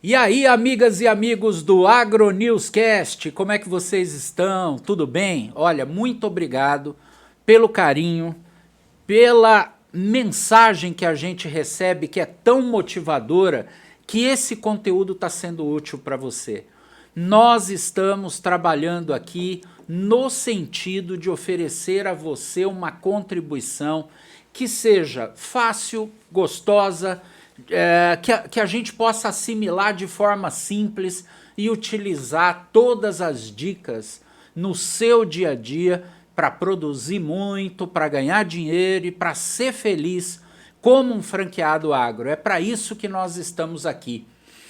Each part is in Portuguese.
E aí, amigas e amigos do AgroNewsCast, como é que vocês estão? Tudo bem? Olha, muito obrigado pelo carinho, pela mensagem que a gente recebe, que é tão motivadora, que esse conteúdo está sendo útil para você. Nós estamos trabalhando aqui no sentido de oferecer a você uma contribuição que seja fácil, gostosa, que a gente possa assimilar de forma simples e utilizar todas as dicas no seu dia a dia para produzir muito, para ganhar dinheiro e para ser feliz como um franqueado agro. É para isso que nós estamos aqui.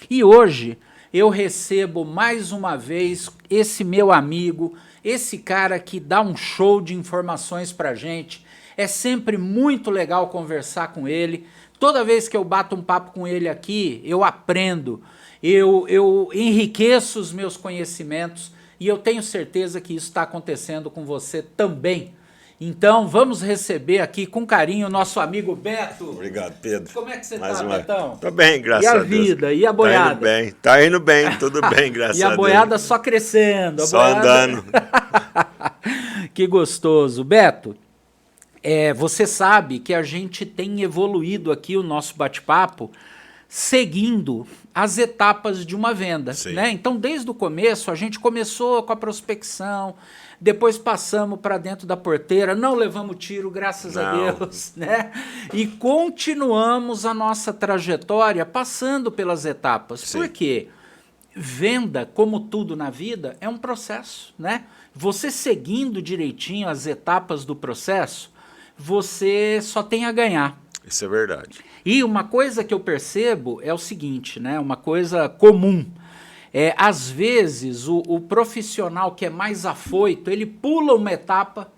E hoje eu recebo mais uma vez esse meu amigo, esse cara que dá um show de informações para a gente. É sempre muito legal conversar com ele. Toda vez que eu bato um papo com ele aqui, eu aprendo, eu enriqueço os meus conhecimentos e eu tenho certeza que isso está acontecendo com você também. Então vamos receber aqui com carinho o nosso amigo Beto. Obrigado, Pedro. Como é que você está, Betão? Tô bem, graças a Deus. E a vida, e a boiada? Tá indo bem, tudo bem, graças a Deus. E a boiada só crescendo. Só andando. Que gostoso. Beto, você sabe que a gente tem evoluído aqui o nosso bate-papo seguindo as etapas de uma venda, né? Então, desde o começo, a gente começou com a prospecção, depois passamos para dentro da porteira, não levamos tiro, graças a Deus, né? E continuamos a nossa trajetória passando pelas etapas. Por quê? Venda, como tudo na vida, é um processo, né? Você seguindo direitinho as etapas do processo, você só tem a ganhar. Isso é verdade. E uma coisa que eu percebo é o seguinte, né? Uma coisa comum. Às vezes, o profissional que é mais afoito, ele pula uma etapa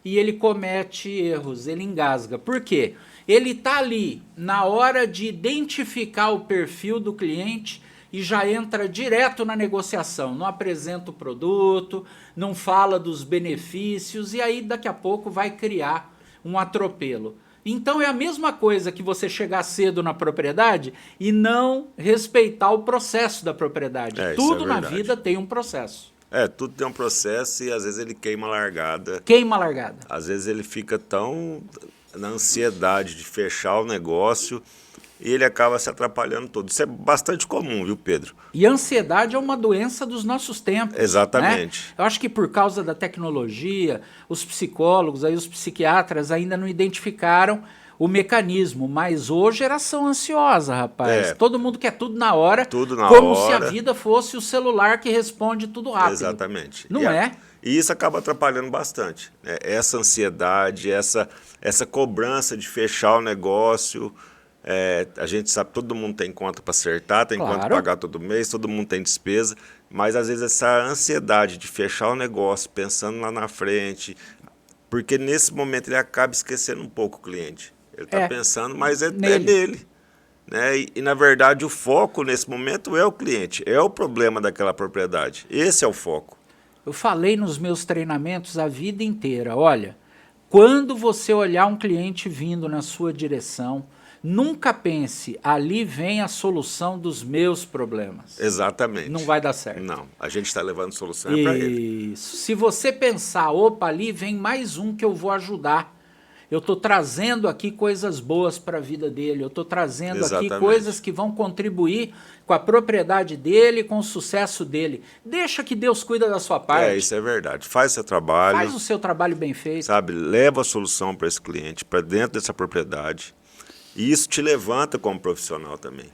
e ele comete erros, ele engasga. Por quê? Ele está ali na hora de identificar o perfil do cliente e já entra direto na negociação, não apresenta o produto, não fala dos benefícios e aí daqui a pouco vai criar um atropelo. Então é a mesma coisa que você chegar cedo na propriedade e não respeitar o processo da propriedade. Tudo na vida tem um processo. Tudo tem um processo e às vezes ele queima a largada. Queima a largada. Às vezes ele fica tão na ansiedade de fechar o negócio e ele acaba se atrapalhando todo. Isso é bastante comum, viu, Pedro? E a ansiedade é uma doença dos nossos tempos. Exatamente. Né? Eu acho que por causa da tecnologia, os psicólogos, aí, os psiquiatras ainda não identificaram o mecanismo, mas hoje geração ansiosa, rapaz. Todo mundo quer tudo na hora, como se a vida fosse o celular que responde tudo rápido. Exatamente. Não é? E isso acaba atrapalhando bastante. Né? Essa ansiedade, essa cobrança de fechar o negócio. A gente sabe que todo mundo tem conta para acertar, tem conta para pagar todo mês, todo mundo tem despesa, mas às vezes essa ansiedade de fechar o negócio, pensando lá na frente, porque nesse momento ele acaba esquecendo um pouco o cliente. Ele está pensando, mas é nele. Né? E na verdade o foco nesse momento é o cliente, é o problema daquela propriedade. Esse é o foco. Eu falei nos meus treinamentos a vida inteira, olha, quando você olhar um cliente vindo na sua direção, nunca pense, ali vem a solução dos meus problemas. Exatamente. Não vai dar certo. Não, a gente está levando solução para ele. Isso. Se você pensar, opa, ali vem mais um que eu vou ajudar. Eu estou trazendo aqui coisas boas para a vida dele, eu estou trazendo aqui coisas que vão contribuir com a propriedade dele, com o sucesso dele. Deixa que Deus cuida da sua parte. Isso é verdade. Faz o seu trabalho. Faz o seu trabalho bem feito. Sabe, leva a solução para esse cliente, para dentro dessa propriedade. E isso te levanta como profissional também.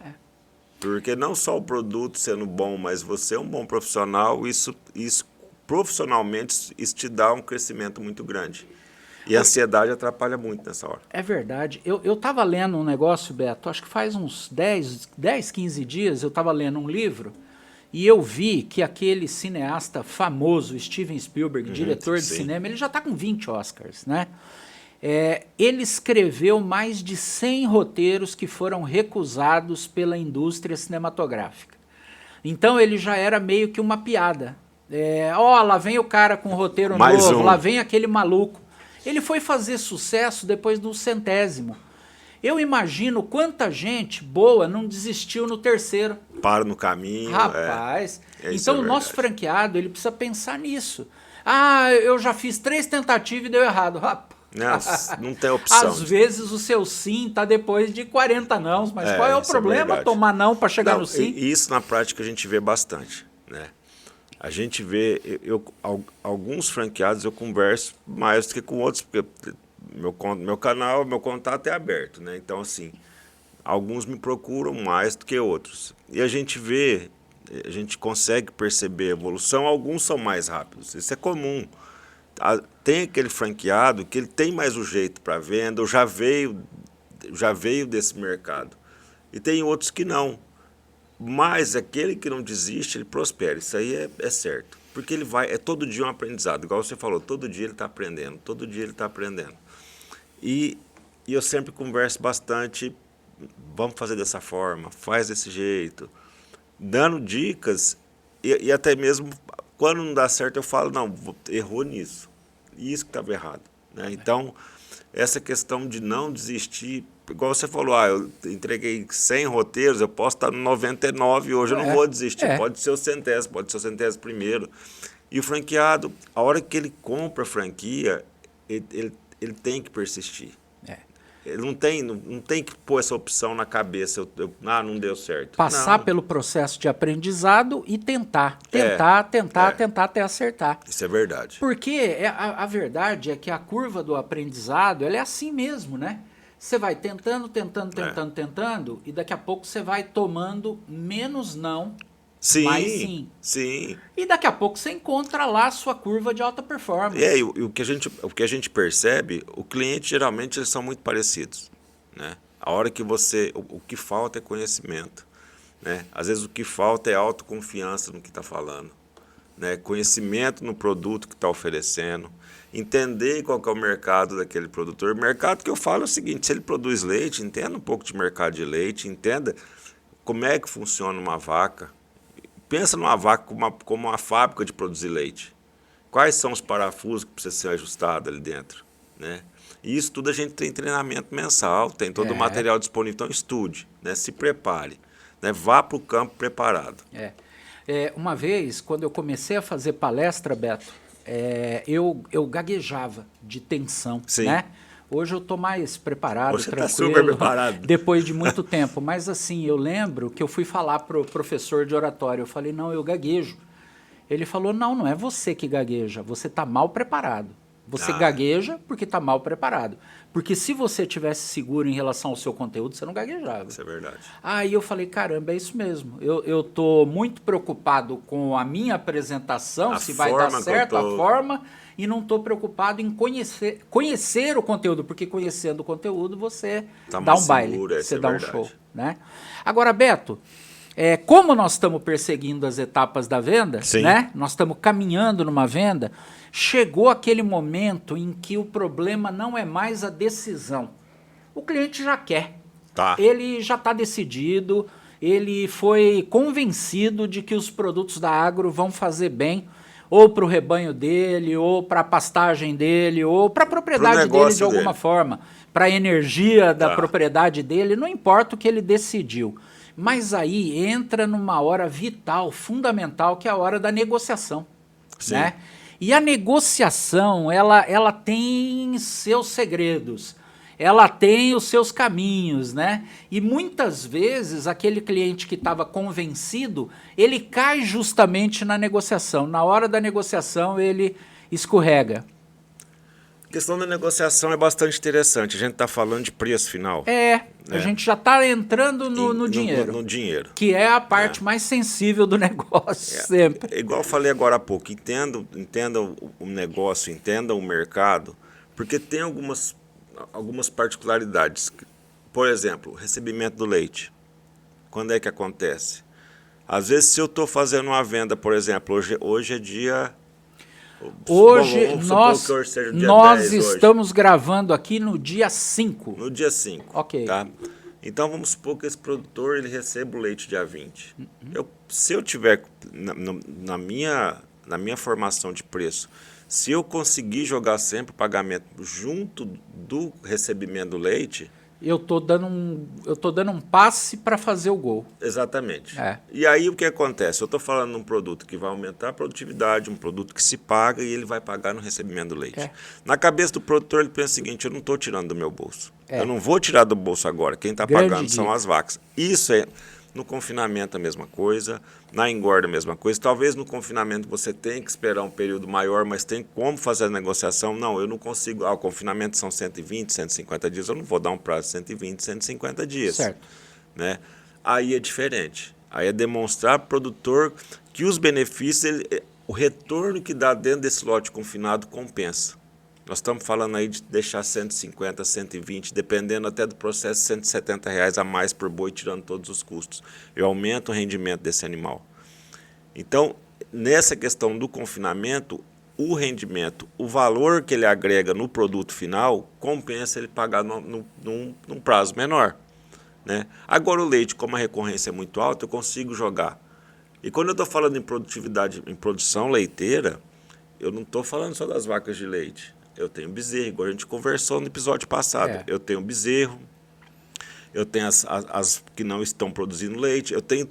Porque não só o produto sendo bom, mas você é um bom profissional, isso profissionalmente isso te dá um crescimento muito grande. E a ansiedade atrapalha muito nessa hora. É verdade. Eu estava lendo um negócio, Beto, acho que faz uns 10, 15 dias, eu estava lendo um livro e eu vi que aquele cineasta famoso, Steven Spielberg, diretor de cinema, ele já está com 20 Oscars, né? Ele escreveu mais de 100 roteiros que foram recusados pela indústria cinematográfica. Então ele já era meio que uma piada. Lá vem o cara com um roteiro novo, lá vem aquele maluco. Ele foi fazer sucesso depois do 100º. Eu imagino quanta gente boa não desistiu no terceiro. Para no caminho. Rapaz, então o nosso franqueado, ele precisa pensar nisso. Ah, eu já fiz 3 tentativas e deu errado. Rapaz, não tem opção. Às vezes o seu sim está depois de 40 nãos, mas qual é o problema tomar não para chegar no sim? Isso na prática a gente vê bastante, né? A gente vê, alguns franqueados eu converso mais do que com outros, porque meu canal, meu contato é aberto, né? Então, assim, alguns me procuram mais do que outros. E a gente vê, a gente consegue perceber a evolução, alguns são mais rápidos, isso é comum. Tem aquele franqueado que ele tem mais o jeito para venda, já veio desse mercado. E tem outros que não. Mas aquele que não desiste, ele prospera. Isso aí é certo. Porque ele vai, é todo dia um aprendizado. Igual você falou, todo dia ele está aprendendo, todo dia ele está aprendendo. E eu sempre converso bastante, vamos fazer dessa forma, faz desse jeito, dando dicas e até mesmo quando não dá certo eu falo, não, errou nisso, isso que estava errado, né? Então, essa questão de não desistir, igual você falou, eu entreguei 100 roteiros, eu posso estar no 99 e hoje eu não vou desistir, pode ser o 100º, pode ser o 100º. E o franqueado, a hora que ele compra a franquia, ele tem que persistir. Ele não tem que pôr essa opção na cabeça, não deu certo. Passar pelo processo de aprendizado e tentar até acertar. Isso é verdade. Porque a verdade é que a curva do aprendizado, ela é assim mesmo, né? Você vai tentando, e daqui a pouco você vai tomando menos não, mais sim. Sim. E daqui a pouco você encontra lá a sua curva de alta performance. E o que a gente percebe, o cliente geralmente eles são muito parecidos, né? A hora que o que falta é conhecimento, né? Às vezes o que falta é autoconfiança no que está falando, né? Conhecimento no produto que está oferecendo, entender qual que é o mercado daquele produtor. O mercado que eu falo é o seguinte, se ele produz leite, entenda um pouco de mercado de leite, entenda como é que funciona uma vaca. Pensa numa vaca como uma fábrica de produzir leite. Quais são os parafusos que precisam ser ajustados ali dentro, né? E isso tudo a gente tem treinamento mensal, tem todo o material disponível. Então estude, né? Se prepare, né? Vá para o campo preparado. Uma vez, quando eu comecei a fazer palestra, Beto, eu gaguejava de tensão, né? Hoje eu estou mais preparado, Você tranquilo, está super preparado. Depois de muito tempo. Mas assim, eu lembro que eu fui falar para o professor de oratório, eu falei, não, eu gaguejo. Ele falou, não é você que gagueja, você está mal preparado. Você gagueja porque está mal preparado. Porque se você tivesse seguro em relação ao seu conteúdo, você não gaguejava. Isso é verdade. Aí eu falei, caramba, é isso mesmo. Eu estou muito preocupado com a minha apresentação, se vai dar certo a forma, e não estou preocupado em conhecer o conteúdo, porque conhecendo o conteúdo você dá um baile, você dá um show, né? Agora, Beto, como nós estamos perseguindo as etapas da venda, né? Nós estamos caminhando numa venda, chegou aquele momento em que o problema não é mais a decisão. O cliente já quer. Ele já está decidido, ele foi convencido de que os produtos da Agro vão fazer bem, ou para o rebanho dele, ou para a pastagem dele, ou para a propriedade dele de alguma forma, para a energia da propriedade dele, não importa o que ele decidiu. Mas aí entra numa hora vital, fundamental, que é a hora da negociação, né? E a negociação, ela tem seus segredos, ela tem os seus caminhos, né? E muitas vezes aquele cliente que estava convencido, ele cai justamente na negociação. Na hora da negociação, ele escorrega. A questão da negociação é bastante interessante. A gente está falando de preço final. A gente já está entrando no dinheiro. No dinheiro. Que é a parte mais sensível do negócio, sempre. Igual eu falei agora há pouco, entenda o negócio, entenda o mercado, porque tem algumas particularidades. Por exemplo, o recebimento do leite. Quando é que acontece? Às vezes, se eu estou fazendo uma venda, por exemplo, hoje é dia... Hoje nós estamos gravando aqui no dia 5. No dia 5. Ok. Tá? Então, vamos supor que esse produtor ele receba o leite dia 20. Se eu tiver, na minha formação de preço, se eu conseguir jogar sempre o pagamento junto do recebimento do leite, eu tô dando um passe para fazer o gol. Exatamente. E aí o que acontece? Eu estou falando de um produto que vai aumentar a produtividade, um produto que se paga e ele vai pagar no recebimento do leite. Na cabeça do produtor, ele pensa o seguinte: eu não estou tirando do meu bolso. Eu não vou tirar do bolso agora. Quem está pagando são as vacas. Isso é... No confinamento a mesma coisa, na engorda a mesma coisa. Talvez no confinamento você tenha que esperar um período maior, mas tem como fazer a negociação. Não, eu não consigo. O confinamento são 120, 150 dias. Eu não vou dar um prazo de 120, 150 dias. Certo. Né? Aí é diferente. Aí é demonstrar para o produtor que os benefícios, o retorno que dá dentro desse lote confinado compensa. Nós estamos falando aí de deixar 150, 120, dependendo até do processo, R$170 a mais por boi, tirando todos os custos. Eu aumento o rendimento desse animal. Então, nessa questão do confinamento, o rendimento, o valor que ele agrega no produto final, compensa ele pagar num prazo menor. Né? Agora, o leite, como a recorrência é muito alta, eu consigo jogar. E quando eu estou falando em produtividade, em produção leiteira, eu não estou falando só das vacas de leite. Eu tenho bezerro, igual a gente conversou no episódio passado. Eu tenho bezerro, eu tenho as que não estão produzindo leite, eu tenho...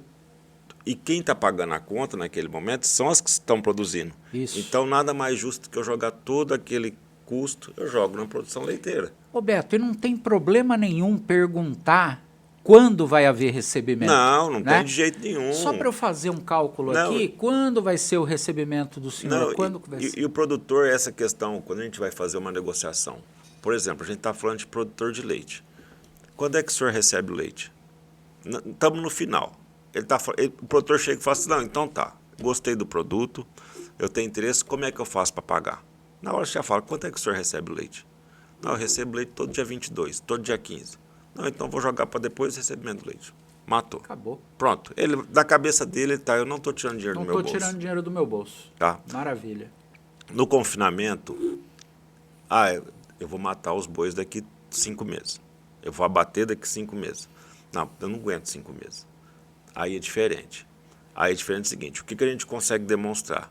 E quem está pagando a conta naquele momento são as que estão produzindo. Isso. Então, nada mais justo que eu jogar todo aquele custo, eu jogo na produção leiteira. Roberto, e não tem problema nenhum perguntar quando vai haver recebimento? Não tem de jeito nenhum. Só para eu fazer um cálculo aqui, quando vai ser o recebimento do senhor? Quando que vai ser? E o produtor, essa questão, quando a gente vai fazer uma negociação, por exemplo, a gente está falando de produtor de leite. Quando é que o senhor recebe o leite? Estamos no final. O produtor chega e fala assim: não, então tá, gostei do produto, eu tenho interesse, como é que eu faço para pagar? Na hora você já fala: quanto é que o senhor recebe o leite? Não, eu recebo leite todo dia 22, todo dia 15. Não, então vou jogar para depois do recebimento do leite. Matou. Acabou. Pronto. Ele, da cabeça dele, tá, eu não estou tirando dinheiro do meu bolso. Não estou tirando dinheiro do meu bolso. Tá. Maravilha. No confinamento, eu vou matar os bois daqui 5 meses. Eu vou abater daqui 5 meses. Não, eu não aguento 5 meses. Aí é diferente. Aí é diferente o seguinte: o que a gente consegue demonstrar?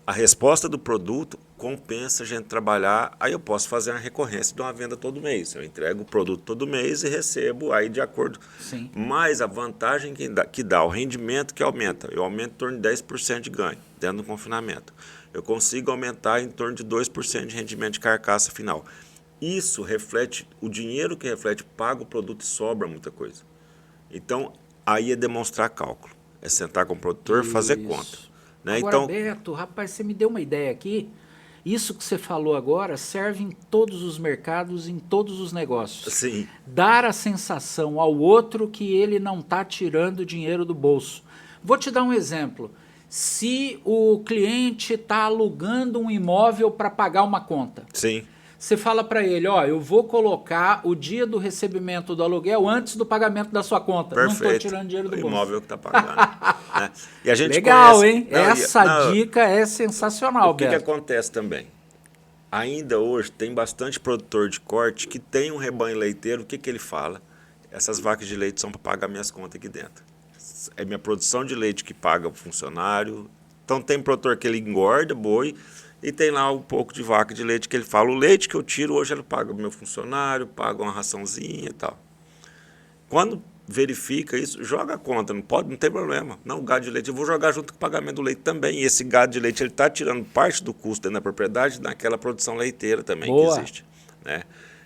A resposta do produto compensa a gente trabalhar. Aí eu posso fazer uma recorrência de uma venda todo mês. Eu entrego o produto todo mês e recebo aí de acordo. Sim. Mas a vantagem que dá, o rendimento que aumenta. Eu aumento em torno de 10% de ganho dentro do confinamento. Eu consigo aumentar em torno de 2% de rendimento de carcaça final. Isso reflete, o dinheiro que reflete paga o produto e sobra muita coisa. Então, aí é demonstrar cálculo. É sentar com o produtor e fazer conta. Né? Agora, então, Beto, rapaz, você me deu uma ideia aqui. Isso que você falou agora serve em todos os mercados, em todos os negócios. Sim. Dar a sensação ao outro que ele não está tirando dinheiro do bolso. Vou te dar um exemplo. Se o cliente está alugando um imóvel para pagar uma conta. Sim. Você fala para ele: ó, eu vou colocar o dia do recebimento do aluguel antes do pagamento da sua conta. Perfeito. Não estou tirando dinheiro do bolso. O imóvel que está pagando. Né? E a gente Legal, conhece... hein? Essa dica é sensacional, Beto. O que acontece também? Ainda hoje tem bastante produtor de corte que tem um rebanho leiteiro. O que ele fala? Essas vacas de leite são para pagar minhas contas aqui dentro. É minha produção de leite que paga o funcionário. Então tem produtor que ele engorda boi e tem lá um pouco de vaca de leite que ele fala: o leite que eu tiro hoje ele paga o meu funcionário, paga uma raçãozinha e tal. Quando verifica isso, joga a conta, não tem problema. Não, o gado de leite eu vou jogar junto com o pagamento do leite também. E esse gado de leite ele está tirando parte do custo dentro da propriedade naquela produção leiteira também. Boa. Que existe. Né?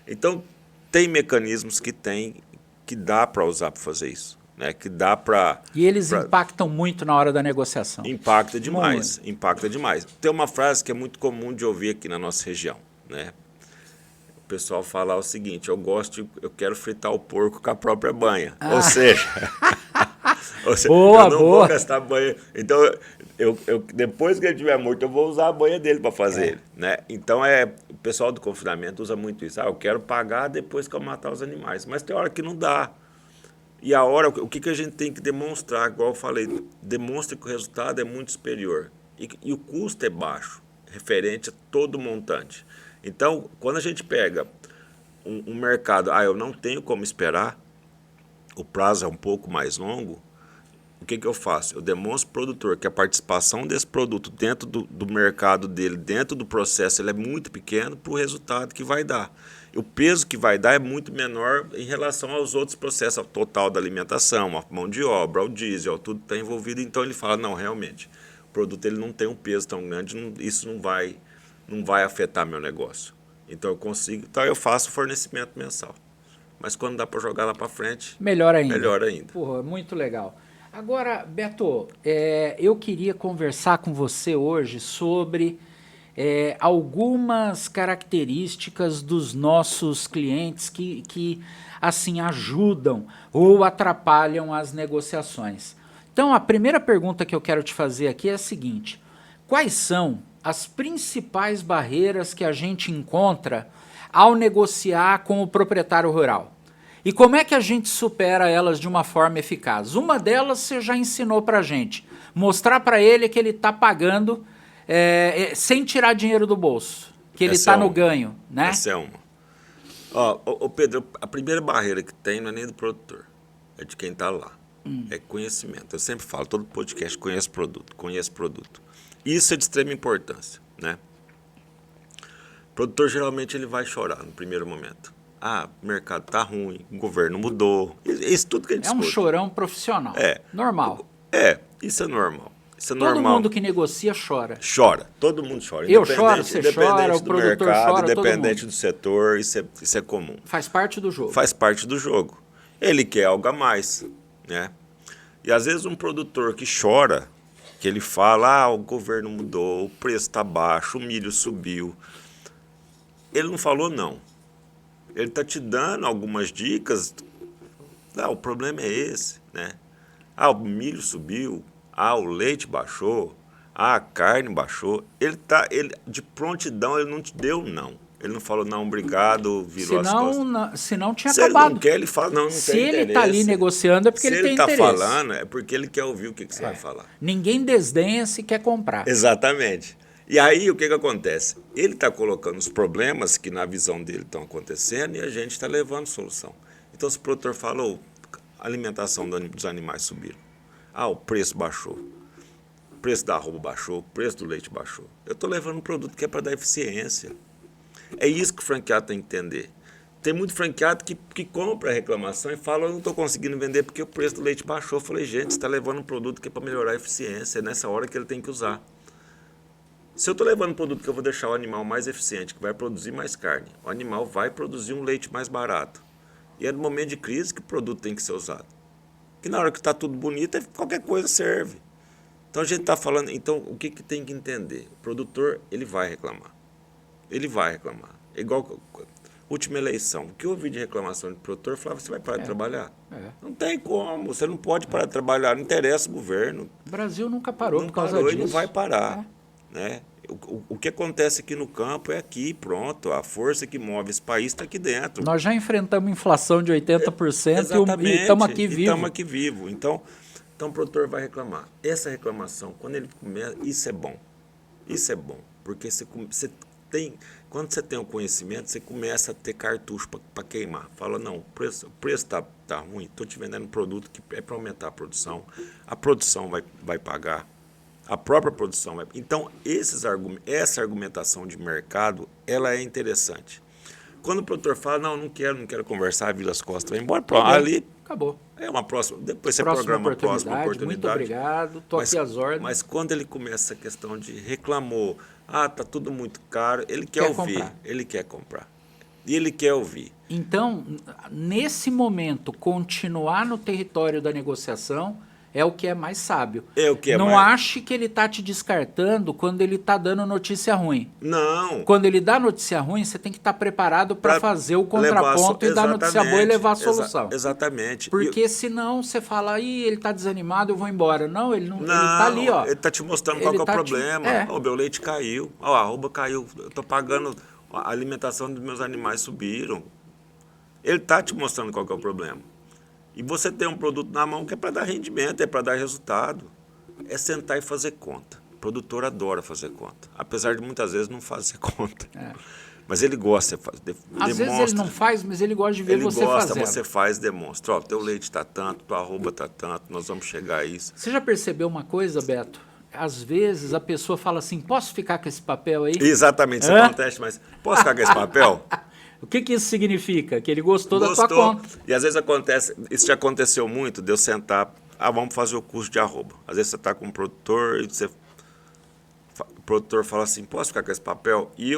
Então tem mecanismos que dá para usar para fazer isso. Né, que dá para... E eles impactam muito na hora da negociação. Impacta demais, impacta demais. Tem uma frase que é muito comum de ouvir aqui na nossa região. Né? O pessoal fala o seguinte: eu quero fritar o porco com a própria banha. Ou seja, boa, eu não vou gastar banha. Então, depois que ele estiver morto, eu vou usar a banha dele para fazer ele. Né? Então, o pessoal do confinamento usa muito isso. Eu quero pagar depois que eu matar os animais. Mas tem hora que não dá. E a hora, o que a gente tem que demonstrar? Igual eu falei, demonstra que o resultado é muito superior. E o custo é baixo, referente a todo o montante. Então, quando a gente pega um mercado, eu não tenho como esperar, o prazo é um pouco mais longo, o que eu faço? Eu demonstro para o produtor que a participação desse produto dentro do mercado dele, dentro do processo, ele é muito pequeno para o resultado que vai dar. o peso que vai dar é muito menor em relação aos outros processos, ao total da alimentação, a mão de obra, ao diesel, tudo está envolvido. Então ele fala, não, realmente, o produto ele não tem um peso tão grande, isso não vai afetar meu negócio. Então eu consigo, então eu faço fornecimento mensal. Mas quando dá para jogar lá para frente, melhor ainda. Melhor ainda. Porra, muito legal. Agora, Beto, eu queria conversar com você hoje sobre algumas características dos nossos clientes que assim ajudam ou atrapalham as negociações. Então, a primeira pergunta que eu quero te fazer aqui é a seguinte: quais são as principais barreiras que a gente encontra ao negociar com o proprietário rural? E como é que a gente supera elas de uma forma eficaz? Uma delas você já ensinou para a gente. Mostrar para ele que ele está pagando sem tirar dinheiro do bolso. Que ele está no ganho, né? Essa é uma. Ó, Pedro, a primeira barreira que tem não é nem do produtor. É de quem está lá. É conhecimento. Eu sempre falo, todo podcast conhece produto. Isso é de extrema importância, né? O produtor geralmente ele vai chorar no primeiro momento. O mercado tá ruim, o governo mudou. Isso tudo que a gente escuta. Um chorão profissional. Normal. Isso é normal. Todo mundo que negocia chora. Chora, todo mundo chora. Eu choro, você chora, o produtor chora, independente do setor, isso é comum. Faz parte do jogo. Faz parte do jogo. Ele quer algo a mais, né? E às vezes um produtor que chora, que ele fala, o governo mudou, o preço está baixo, o milho subiu. Ele não falou não. Ele está te dando algumas dicas. O problema é esse, né? O milho subiu, o leite baixou, a carne baixou. Ele de prontidão, ele não te deu não. Ele não falou não, obrigado, virou as costas. Senão tinha acabado. Se ele não quer, ele fala não Se tem ele interesse. está ali negociando é porque ele tem interesse. Se ele está falando, é porque ele quer ouvir o que você vai falar. Ninguém desdenha se quer comprar. Exatamente. E aí, o que acontece? Ele está colocando os problemas que na visão dele estão acontecendo e a gente está levando solução. Então, se o produtor fala, a alimentação dos animais subiram, o preço baixou, o preço da arroba baixou, o preço do leite baixou. Eu estou levando um produto que é para dar eficiência. É isso que o franqueado tem que entender. Tem muito franqueado que compra a reclamação e fala, eu não estou conseguindo vender porque o preço do leite baixou. Eu falei, gente, você está levando um produto que é para melhorar a eficiência, é nessa hora que ele tem que usar. Se eu estou levando um produto que eu vou deixar o animal mais eficiente, que vai produzir mais carne, o animal vai produzir um leite mais barato. E é no momento de crise que o produto tem que ser usado. Porque na hora que está tudo bonito, qualquer coisa serve. Então a gente está falando, então o que tem que entender? O produtor, ele vai reclamar. Ele vai reclamar. É igual última eleição. O que eu ouvi de reclamação do produtor, eu falava, você vai parar de trabalhar? Não tem como, você não pode parar de trabalhar, não interessa o governo. O Brasil nunca parou não por causa parou disso. E não vai parar. Né? O que acontece aqui no campo é aqui, pronto. A força que move esse país está aqui dentro. Nós já enfrentamos inflação de 80% e estamos aqui vivos. Estamos aqui vivos. Então o produtor vai reclamar. Essa reclamação, quando ele começa, isso é bom. Isso é bom. Porque quando você tem o conhecimento, você começa a ter cartucho para queimar. Fala, não, o preço está ruim, estou te vendendo um produto que é para aumentar a produção vai pagar. A própria produção vai... Então, essa argumentação de mercado, ela é interessante. Quando o produtor fala, não quero conversar, vira as costas, vai embora, pronto, ali... Acabou. É uma próxima... Depois você programa a próxima oportunidade. Muito obrigado, estou aqui às ordens. Mas quando ele começa essa questão de reclamou, está tudo muito caro, ele quer ouvir, comprar. Ele quer comprar. E ele quer ouvir. Então, nesse momento, continuar no território da negociação... é o que é mais sábio. Não ache que ele está te descartando quando ele está dando notícia ruim. Não. Quando ele dá notícia ruim, você tem que estar preparado para fazer o contraponto e dar notícia boa e levar a solução. Exatamente. Porque senão você fala, ele está desanimado, eu vou embora. Não, ele está ali, ó. Ele está te mostrando qual que é o problema. O meu leite caiu, a arroba caiu, eu estou pagando, a alimentação dos meus animais subiram. Ele está te mostrando qual que é o problema. E você tem um produto na mão que é para dar rendimento, é para dar resultado. É sentar e fazer conta. O produtor adora fazer conta. Apesar de muitas vezes não fazer conta. Mas ele gosta, demonstra. Às vezes ele não faz, mas ele gosta de ver você fazendo. Você faz, demonstra. Teu leite está tanto, tua arroba está tanto, nós vamos chegar a isso. Você já percebeu uma coisa, Beto? Às vezes a pessoa fala assim, posso ficar com esse papel aí? Exatamente, isso acontece, mas posso ficar com esse papel? O que isso significa? Que ele gostou da tua conta. E às vezes acontece, isso já aconteceu muito, de eu sentar, vamos fazer o curso de arroba. Às vezes você está com um produtor e o produtor fala assim, posso ficar com esse papel? E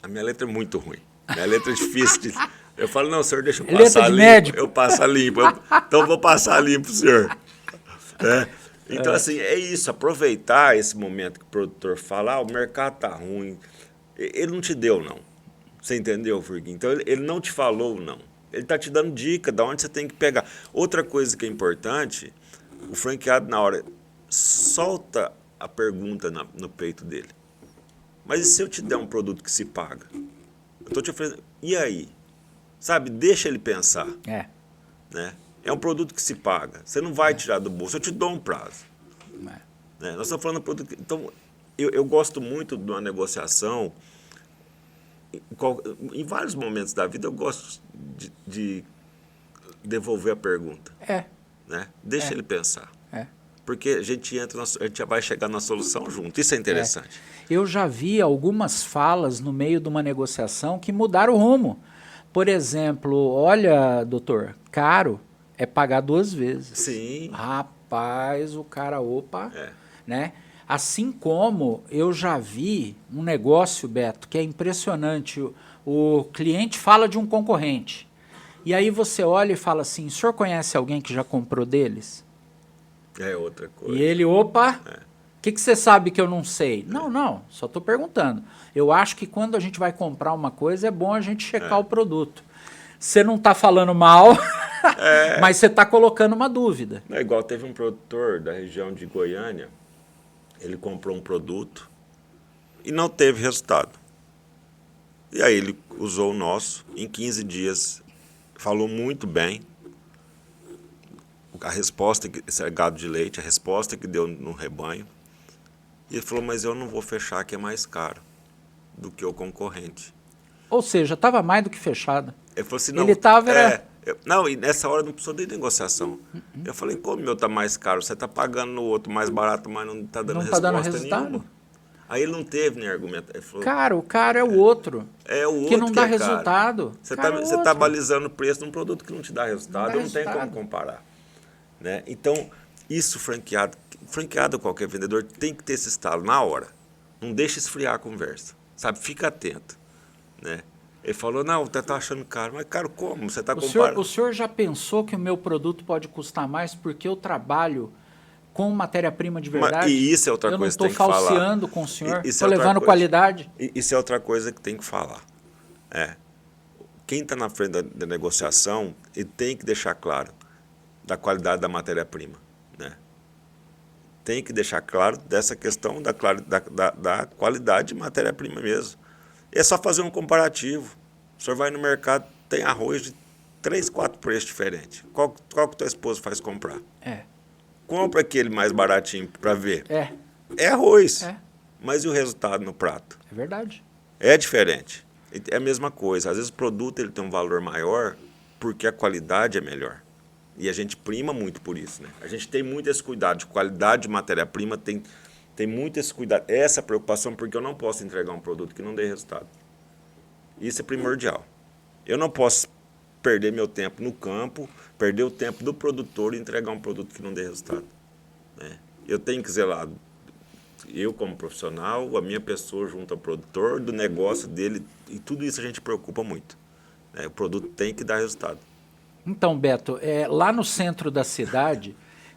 a minha letra é muito ruim. Minha letra é difícil. Eu falo, não, senhor, deixa eu passar limpo. Médico. Eu passo limpo. Então eu vou passar limpo, senhor. Então, assim, é isso. Aproveitar esse momento que o produtor fala, o mercado tá ruim. Ele não te deu, não. Você entendeu, Furguinho? Então, ele não te falou, não. Ele está te dando dica de onde você tem que pegar. Outra coisa que é importante, o franqueado, na hora, solta a pergunta no peito dele. Mas e se eu te der um produto que se paga? Eu estou te oferecendo. E aí? Sabe, deixa ele pensar. Né? É um produto que se paga. Você não vai tirar do bolso. Eu te dou um prazo. Né? Nós estamos falando de produto. Então, eu gosto muito de uma negociação. Em vários momentos da vida, eu gosto de devolver a pergunta. Né? Deixa ele pensar. Porque a gente já vai chegar na solução junto. Isso é interessante. Eu já vi algumas falas no meio de uma negociação que mudaram o rumo. Por exemplo, olha, doutor, caro é pagar 2 vezes. Sim. Rapaz, o cara, né? Assim como eu já vi um negócio, Beto, que é impressionante. O cliente fala de um concorrente. E aí você olha e fala assim, o senhor conhece alguém que já comprou deles? É outra coisa. E ele, o que você sabe que eu não sei? Não, só estou perguntando. Eu acho que quando a gente vai comprar uma coisa, é bom a gente checar o produto. Você não está falando mal, mas você está colocando uma dúvida. É igual, teve um produtor da região de Goiânia, ele comprou um produto e não teve resultado. E aí ele usou o nosso, em 15 dias, falou muito bem. A resposta, esse é gado de leite, a resposta que deu no rebanho. E ele falou, mas eu não vou fechar, que é mais caro do que o concorrente. Ou seja, estava mais do que fechado. Ele falou assim, não, ele estava... não, e nessa hora não precisou de negociação. Eu falei, como o meu está mais caro? Você está pagando no outro mais barato, mas não está dando resposta nenhuma. Aí ele não teve nem argumento. Ele falou, cara, o cara é o outro. É o outro que não dá resultado. Você está balizando o preço de um produto que não te dá resultado, não tem como comparar. Né? Então, isso franqueado qualquer vendedor tem que ter esse estalo na hora. Não deixa esfriar a conversa. Sabe? Fica atento. Né? Ele falou, não, você está achando caro. Mas, caro, como? Você está comparando. O senhor já pensou que o meu produto pode custar mais porque eu trabalho com matéria-prima de verdade? E isso é outra coisa que tem que falar. Eu não estou falseando com o senhor, estou levando qualidade. Isso é outra coisa que tem que falar. Quem está na frente da negociação, ele tem que deixar claro da qualidade da matéria-prima. Né? Tem que deixar claro dessa questão da qualidade de matéria-prima mesmo. É só fazer um comparativo. O senhor vai no mercado, tem arroz de 3, 4 preços diferentes. Qual que a tua esposa faz comprar? Compra aquele mais baratinho para ver. É arroz. Mas e o resultado no prato? É verdade. É diferente. É a mesma coisa. Às vezes o produto ele tem um valor maior porque a qualidade é melhor. E a gente prima muito por isso. Né? A gente tem muito esse cuidado de qualidade de matéria-prima, tem muito esse cuidado, essa preocupação, porque eu não posso entregar um produto que não dê resultado. Isso é primordial. Eu não posso perder meu tempo no campo, perder o tempo do produtor e entregar um produto que não dê resultado. Né? Eu tenho que zelar, eu como profissional, a minha pessoa junto ao produtor, do negócio dele, e tudo isso a gente preocupa muito. Né? O produto tem que dar resultado. Então, Beto, lá no centro da cidade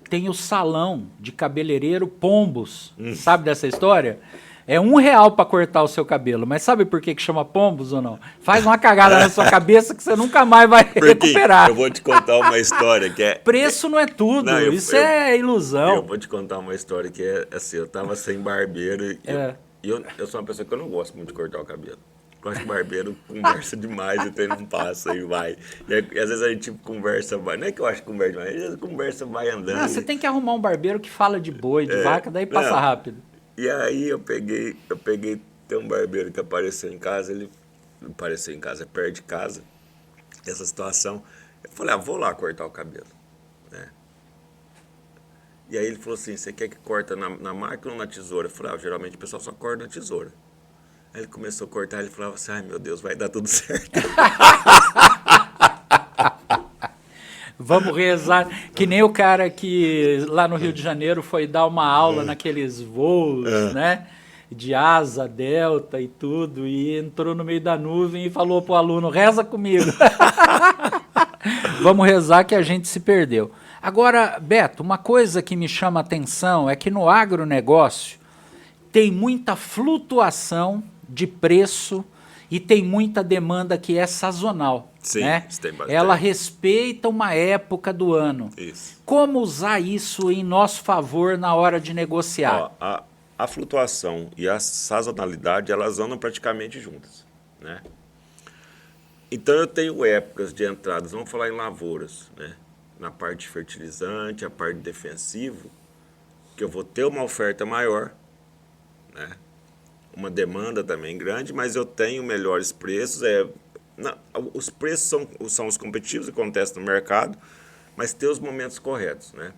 tem o salão de cabeleireiro Pombos. Sabe dessa história? É R$1 para cortar o seu cabelo. Mas sabe por que chama Pombos ou não? Faz uma cagada na sua cabeça que você nunca mais vai recuperar. Eu vou te contar uma história que é... Preço não é tudo, isso é ilusão. Eu vou te contar uma história que é assim, eu estava sem barbeiro e eu sou uma pessoa que eu não gosto muito de cortar o cabelo. Eu acho que o barbeiro conversa demais, o trem não passa e vai. E às vezes a gente conversa, vai. Não é que eu acho que conversa demais, às vezes a conversa vai andando. Você tem que arrumar um barbeiro que fala de boi, de vaca, daí passa rápido. E aí eu peguei, tem um barbeiro que apareceu em casa, perto de casa, essa situação. Eu falei, vou lá cortar o cabelo. Né? E aí ele falou assim, você quer que corta na máquina ou na tesoura? Eu falei, geralmente o pessoal só corta na tesoura. Aí ele começou a cortar, ele falava assim, ai meu Deus, vai dar tudo certo. Vamos rezar, que nem o cara que lá no Rio de Janeiro foi dar uma aula naqueles voos, né? De asa, delta e tudo, e entrou no meio da nuvem e falou pro aluno, reza comigo. Vamos rezar que a gente se perdeu. Agora, Beto, uma coisa que me chama a atenção é que no agronegócio tem muita flutuação de preço e tem muita demanda que é sazonal. Sim, né? isso tem bastante. Ela respeita uma época do ano. Isso. Como usar isso em nosso favor na hora de negociar? Ó, a flutuação e a sazonalidade, elas andam praticamente juntas, né? Então eu tenho épocas de entradas, vamos falar em lavouras, né? Na parte de fertilizante, a parte de defensivo, que eu vou ter uma oferta maior, né? Uma demanda também grande, mas eu tenho melhores preços. Os preços são os competitivos que acontecem no mercado, mas tem os momentos corretos, né?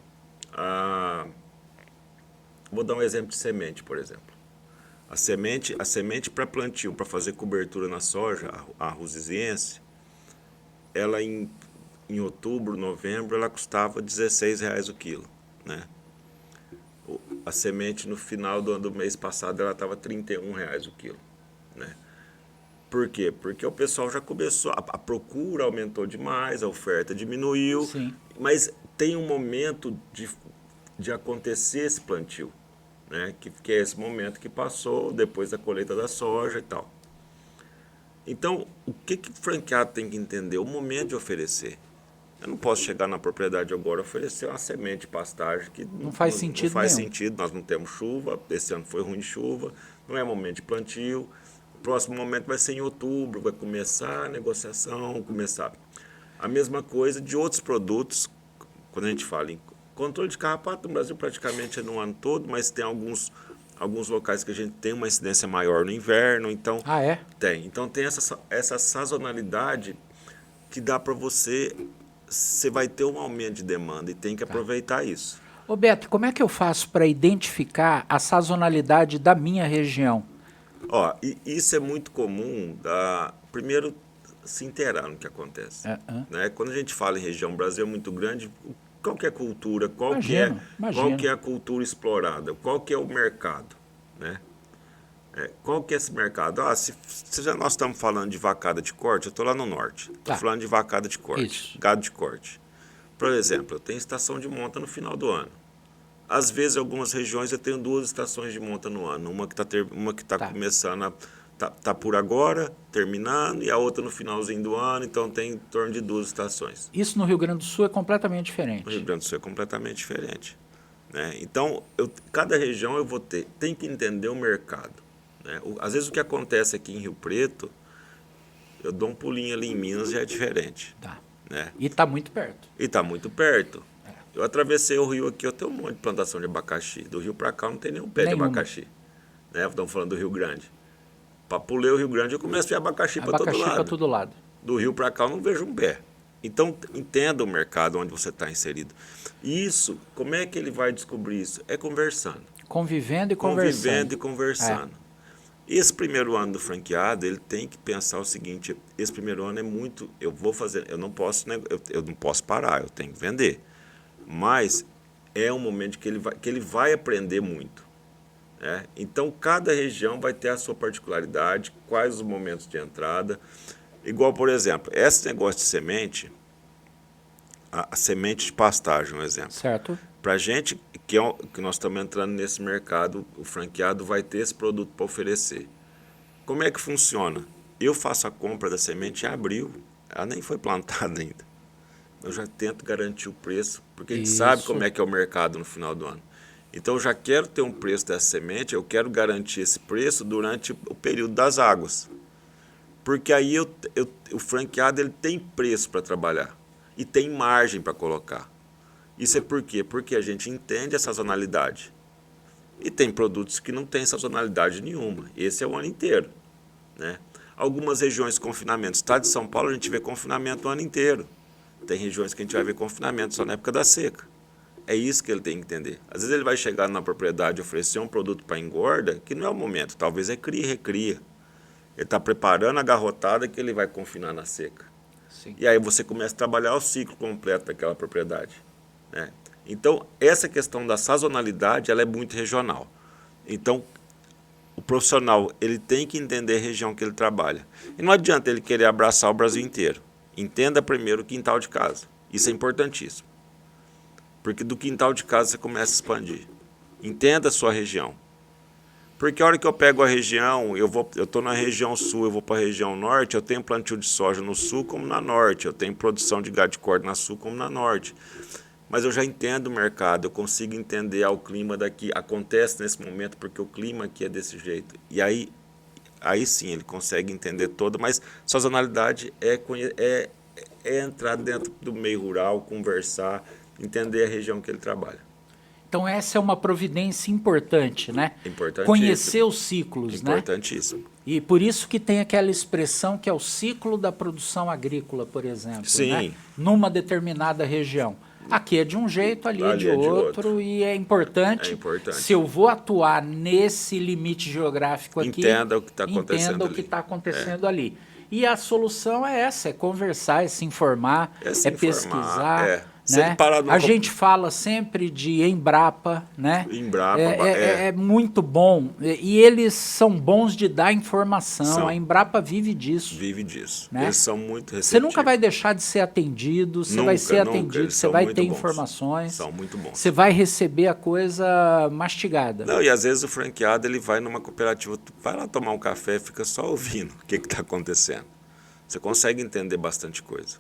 Vou dar um exemplo de semente, por exemplo. A semente para plantio, para fazer cobertura na soja, a rusiziense, ela em outubro, novembro, ela custava R$16 o quilo, né? A semente no final do mês passado ela estava R$31 o quilo, né? Por quê? Porque o pessoal já começou, a procura aumentou demais, a oferta diminuiu, Sim. mas tem um momento de acontecer esse plantio, né? Que é esse momento que passou depois da colheita da soja e tal. Então, o que o franqueado tem que entender? O momento de oferecer. Eu não posso chegar na propriedade agora e oferecer uma semente de pastagem que Não faz sentido não faz nenhum. sentido, nós não temos chuva, esse ano foi ruim de chuva, não é momento de plantio. O próximo momento vai ser em outubro, vai começar a negociação, começar. A mesma coisa de outros produtos, quando a gente fala em controle de carrapato no Brasil praticamente é no ano todo, mas tem alguns locais que a gente tem uma incidência maior no inverno, então... Ah, é? Tem. Então tem essa sazonalidade que dá para você vai ter um aumento de demanda e tem que aproveitar isso. Ô Beto, como é que eu faço para identificar a sazonalidade da minha região? Ó, e isso é muito comum, primeiro, se inteirar no que acontece. Né? Quando a gente fala em região, o Brasil é muito grande, qual que é a cultura, qual que é a cultura explorada, qual que é o mercado, né? Qual que é esse mercado? Se nós estamos falando de vacada de corte, eu estou lá no norte, estou falando de vacada de corte, Isso. gado de corte. Por exemplo, eu tenho estação de monta no final do ano. Às vezes, em algumas regiões, eu tenho 2 estações de monta no ano. Uma que está começando, está por agora, terminando, e a outra no finalzinho do ano, então tem em torno de 2 estações. Isso no Rio Grande do Sul é completamente diferente. No Rio Grande do Sul é completamente diferente, né? Então, cada região eu vou tem que entender o mercado, né? Às vezes o que acontece aqui em Rio Preto, eu dou um pulinho ali em Minas, já é diferente. Tá. Né? E está muito perto. E está muito perto. Eu atravessei o rio aqui, eu tenho um monte de plantação de abacaxi. Do rio para cá não tem nenhum pé de abacaxi. Né? Estamos falando do Rio Grande. Para pulei o Rio Grande, eu começo a ver abacaxi para todo lado. Abacaxi para todo lado. Do rio para cá eu não vejo um pé. Então, entenda o mercado onde você está inserido. E isso, como é que ele vai descobrir isso? É conversando. Convivendo e conversando. Convivendo e conversando. Esse primeiro ano do franqueado, ele tem que pensar o seguinte, esse primeiro ano é muito, eu não posso parar, eu tenho que vender. Mas é um momento que ele vai aprender muito. Né? Então, cada região vai ter a sua particularidade, quais os momentos de entrada. Igual, por exemplo, esse negócio de semente, a semente de pastagem, um exemplo. Certo. Para a gente, que nós estamos entrando nesse mercado, o franqueado vai ter esse produto para oferecer. Como é que funciona? Eu faço a compra da semente em abril, ela nem foi plantada ainda. Eu já tento garantir o preço, porque a gente sabe como é que é o mercado no final do ano. Então, eu já quero ter um preço dessa semente, eu quero garantir esse preço durante o período das águas. Porque aí o franqueado ele tem preço para trabalhar e tem margem para colocar. Isso é por quê? Porque a gente entende a sazonalidade. E tem produtos que não têm sazonalidade nenhuma. Esse é o ano inteiro. Né? Algumas regiões de confinamento. Estado de São Paulo, a gente vê confinamento o ano inteiro. Tem regiões que a gente vai ver confinamento só na época da seca. É isso que ele tem que entender. Às vezes ele vai chegar na propriedade e oferecer um produto para engorda, que não é o momento. Talvez é cria e recria. Ele está preparando a garrotada que ele vai confinar na seca. Sim. E aí você começa a trabalhar o ciclo completo daquela propriedade, né? Então, essa questão da sazonalidade, ela é muito regional. Então, o profissional, ele tem que entender a região que ele trabalha. E não adianta ele querer abraçar o Brasil inteiro. Entenda primeiro o quintal de casa. Isso é importantíssimo. Porque do quintal de casa você começa a expandir. Entenda a sua região. Porque a hora que eu pego a região, eu estou na região sul, eu vou para a região norte, eu tenho plantio de soja no sul como na norte, eu tenho produção de gado de corte na sul como na norte. Mas eu já entendo o mercado, eu consigo entender o clima daqui, acontece nesse momento porque o clima aqui é desse jeito. E aí sim ele consegue entender toda, mas sazonalidade é entrar dentro do meio rural, conversar, entender a região que ele trabalha. Então essa é uma providência importante, né? Importantíssimo. Conhecer os ciclos, né? Importantíssimo. E por isso que tem aquela expressão que é o ciclo da produção agrícola, por exemplo, Sim. né? Numa determinada região. Aqui é de um jeito, ali é de outro, e é importante, se eu vou atuar nesse limite geográfico aqui, entenda o que está acontecendo, entenda o que está acontecendo ali. E a solução é essa, é conversar, é se informar, é pesquisar. Né? A gente fala sempre de Embrapa, né? Embrapa, é muito bom. E eles são bons de dar informação. A Embrapa vive disso. Vive disso. Né? Eles são muito receptivos. Você nunca vai deixar de ser atendido, você vai ser atendido, você vai ter informações. São muito bons. Você vai receber a coisa mastigada. Não, e às vezes o franqueado ele vai numa cooperativa, vai lá tomar um café e fica só ouvindo o que está acontecendo. Você consegue entender bastante coisa.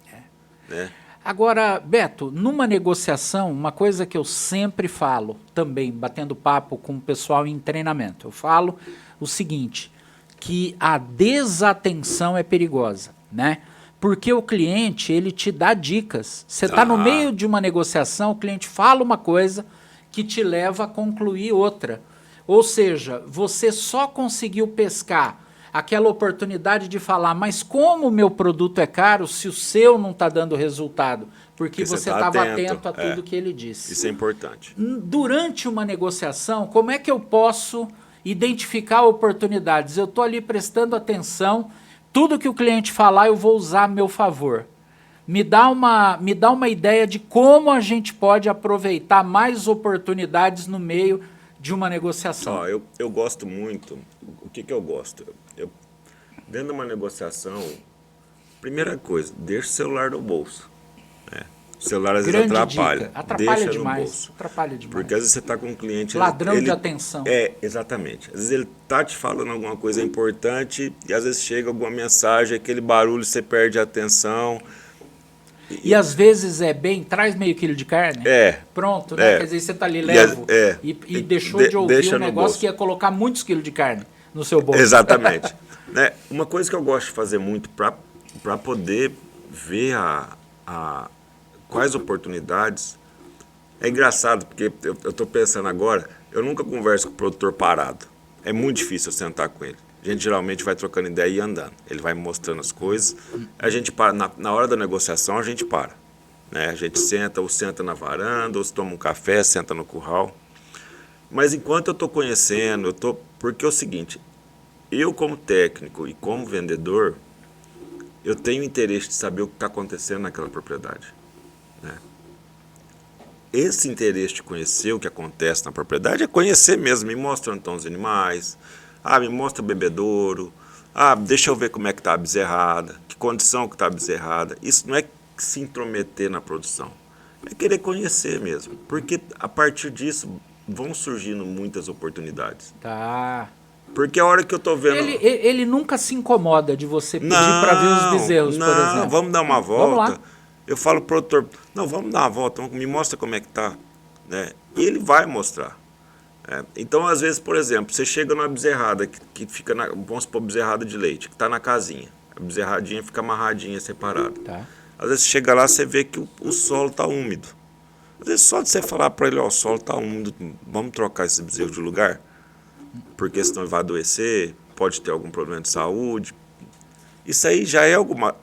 Né? Agora, Beto, numa negociação, uma coisa que eu sempre falo, também batendo papo com o pessoal em treinamento, eu falo o seguinte, que a desatenção é perigosa, né? Porque o cliente, ele te dá dicas. Você está no meio de uma negociação, o cliente fala uma coisa que te leva a concluir outra. Ou seja, você só conseguiu pescar aquela oportunidade de falar, mas como o meu produto é caro se o seu não está dando resultado? Porque você estava atento a tudo que ele disse. Isso é importante. Durante uma negociação, como é que eu posso identificar oportunidades? Eu estou ali prestando atenção, tudo que o cliente falar eu vou usar a meu favor. Me dá uma ideia de como a gente pode aproveitar mais oportunidades no meio de uma negociação. Eu gosto muito, o que eu gosto? Dentro de uma negociação, primeira coisa, deixa o celular no bolso. Né? O celular às vezes atrapalha. Dica. Atrapalha deixa demais. no bolso. Atrapalha demais. Porque às vezes você está com um cliente... Ladrão de atenção. Exatamente. Às vezes ele está te falando alguma coisa importante e às vezes chega alguma mensagem, aquele barulho, você perde a atenção. E às vezes traz meio quilo de carne. Pronto, né? Quer dizer, você está ali, levo. E deixou de ouvir um negócio que ia colocar muitos quilos de carne no seu bolso. Exatamente. Né? Uma coisa que eu gosto de fazer muito para poder ver quais oportunidades, é engraçado, porque eu estou pensando agora, eu nunca converso com o produtor parado. É muito difícil eu sentar com ele. A gente geralmente vai trocando ideia e andando. Ele vai me mostrando as coisas. A gente para, na hora da negociação, a gente para. Né? A gente senta, ou senta na varanda, ou se toma um café, senta no curral. Mas enquanto eu estou conhecendo, porque é o seguinte, eu como técnico e como vendedor, eu tenho interesse de saber o que está acontecendo naquela propriedade. Né? Esse interesse de conhecer o que acontece na propriedade é conhecer mesmo, me mostra onde estão os animais, me mostra o bebedouro, deixa eu ver como é que está a bezerrada, que condição que está a bezerrada. Isso não é se intrometer na produção, é querer conhecer mesmo, porque a partir disso vão surgindo muitas oportunidades. Porque a hora que eu estou vendo... Ele nunca se incomoda de você pedir para ver os bezerros, por exemplo. Vamos dar uma volta. Vamos lá. Eu falo pro produtor, vamos dar uma volta, me mostra como é que tá. Né? E ele vai mostrar. Então, às vezes, por exemplo, você chega numa bezerrada que fica, vamos supor, bezerrada de leite, que está na casinha. A bezerradinha fica amarradinha, separada. Às vezes, você chega lá, você vê que o solo está úmido. Às vezes, só de você falar para ele, o solo está úmido, vamos trocar esse bezerro de lugar? Porque senão ele vai adoecer, pode ter algum problema de saúde. Isso aí já é alguma...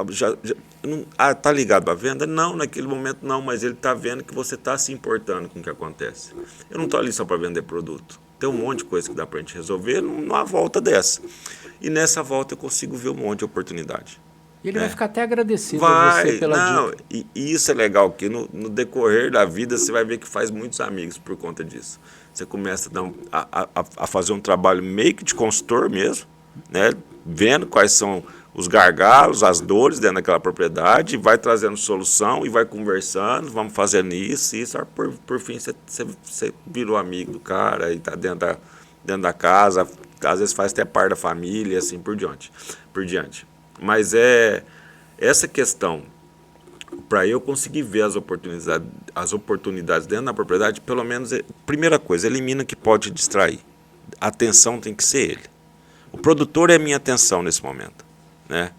tá ligado à venda? Não, naquele momento não, mas ele está vendo que você está se importando com o que acontece. Eu não estou ali só para vender produto. Tem um monte de coisa que dá para a gente resolver numa volta dessa. E nessa volta eu consigo ver um monte de oportunidade. E ele vai ficar até agradecido a você pela dica. E isso é legal, que no decorrer da vida você vai ver que faz muitos amigos por conta disso. Você começa a fazer um trabalho meio que de consultor mesmo, né? Vendo quais são os gargalos, as dores dentro daquela propriedade, vai trazendo solução e vai conversando, vamos fazendo isso, por fim você virou amigo do cara e está dentro da casa, às vezes faz até parte da família e assim por diante. Mas essa questão, para eu conseguir ver as oportunidades dentro da propriedade, pelo menos, primeira coisa, elimina o que pode distrair. A atenção tem que ser ele. O produtor é a minha atenção nesse momento, né?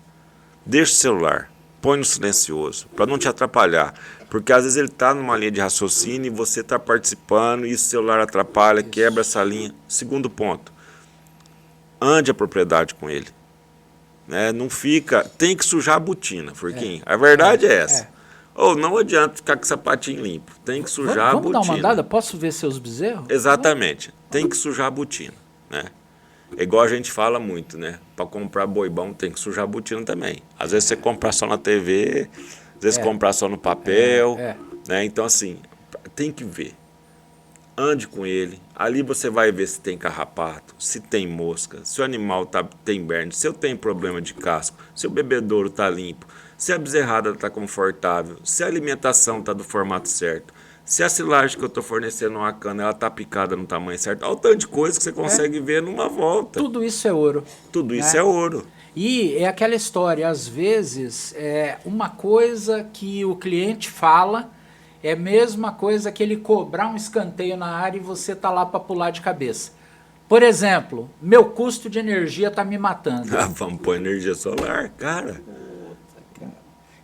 Deixa o celular, põe no silencioso, para não te atrapalhar. Porque às vezes ele está numa linha de raciocínio e você está participando e o celular atrapalha, quebra essa linha. Segundo ponto, ande a propriedade com ele. Né? Não fica... Tem que sujar a botina, Furquinho. A verdade é essa. Ou não adianta ficar com o sapatinho limpo. Tem que sujar a botina. Vamos dar uma andada? Posso ver seus bezerros? Exatamente. Tem que sujar a botina, né? É igual a gente fala muito, né? Para comprar boi bom tem que sujar a botina também. Às vezes você compra só na TV, às vezes comprar só no papel. Né? Então, assim, tem que ver. Ande com ele. Ali você vai ver se tem carrapato, se tem mosca, se o animal tem berne, se eu tenho problema de casco, se o bebedouro está limpo, se a bezerrada está confortável, se a alimentação está do formato certo. Se a silagem que eu estou fornecendo uma cana, ela está picada no tamanho certo. Olha o tanto de coisa que você consegue ver numa volta. Tudo isso é ouro. Tudo isso é ouro. E é aquela história, às vezes, uma coisa que o cliente fala é a mesma coisa que ele cobrar um escanteio na área e você tá lá para pular de cabeça. Por exemplo, meu custo de energia está me matando. Vamos pôr energia solar, cara.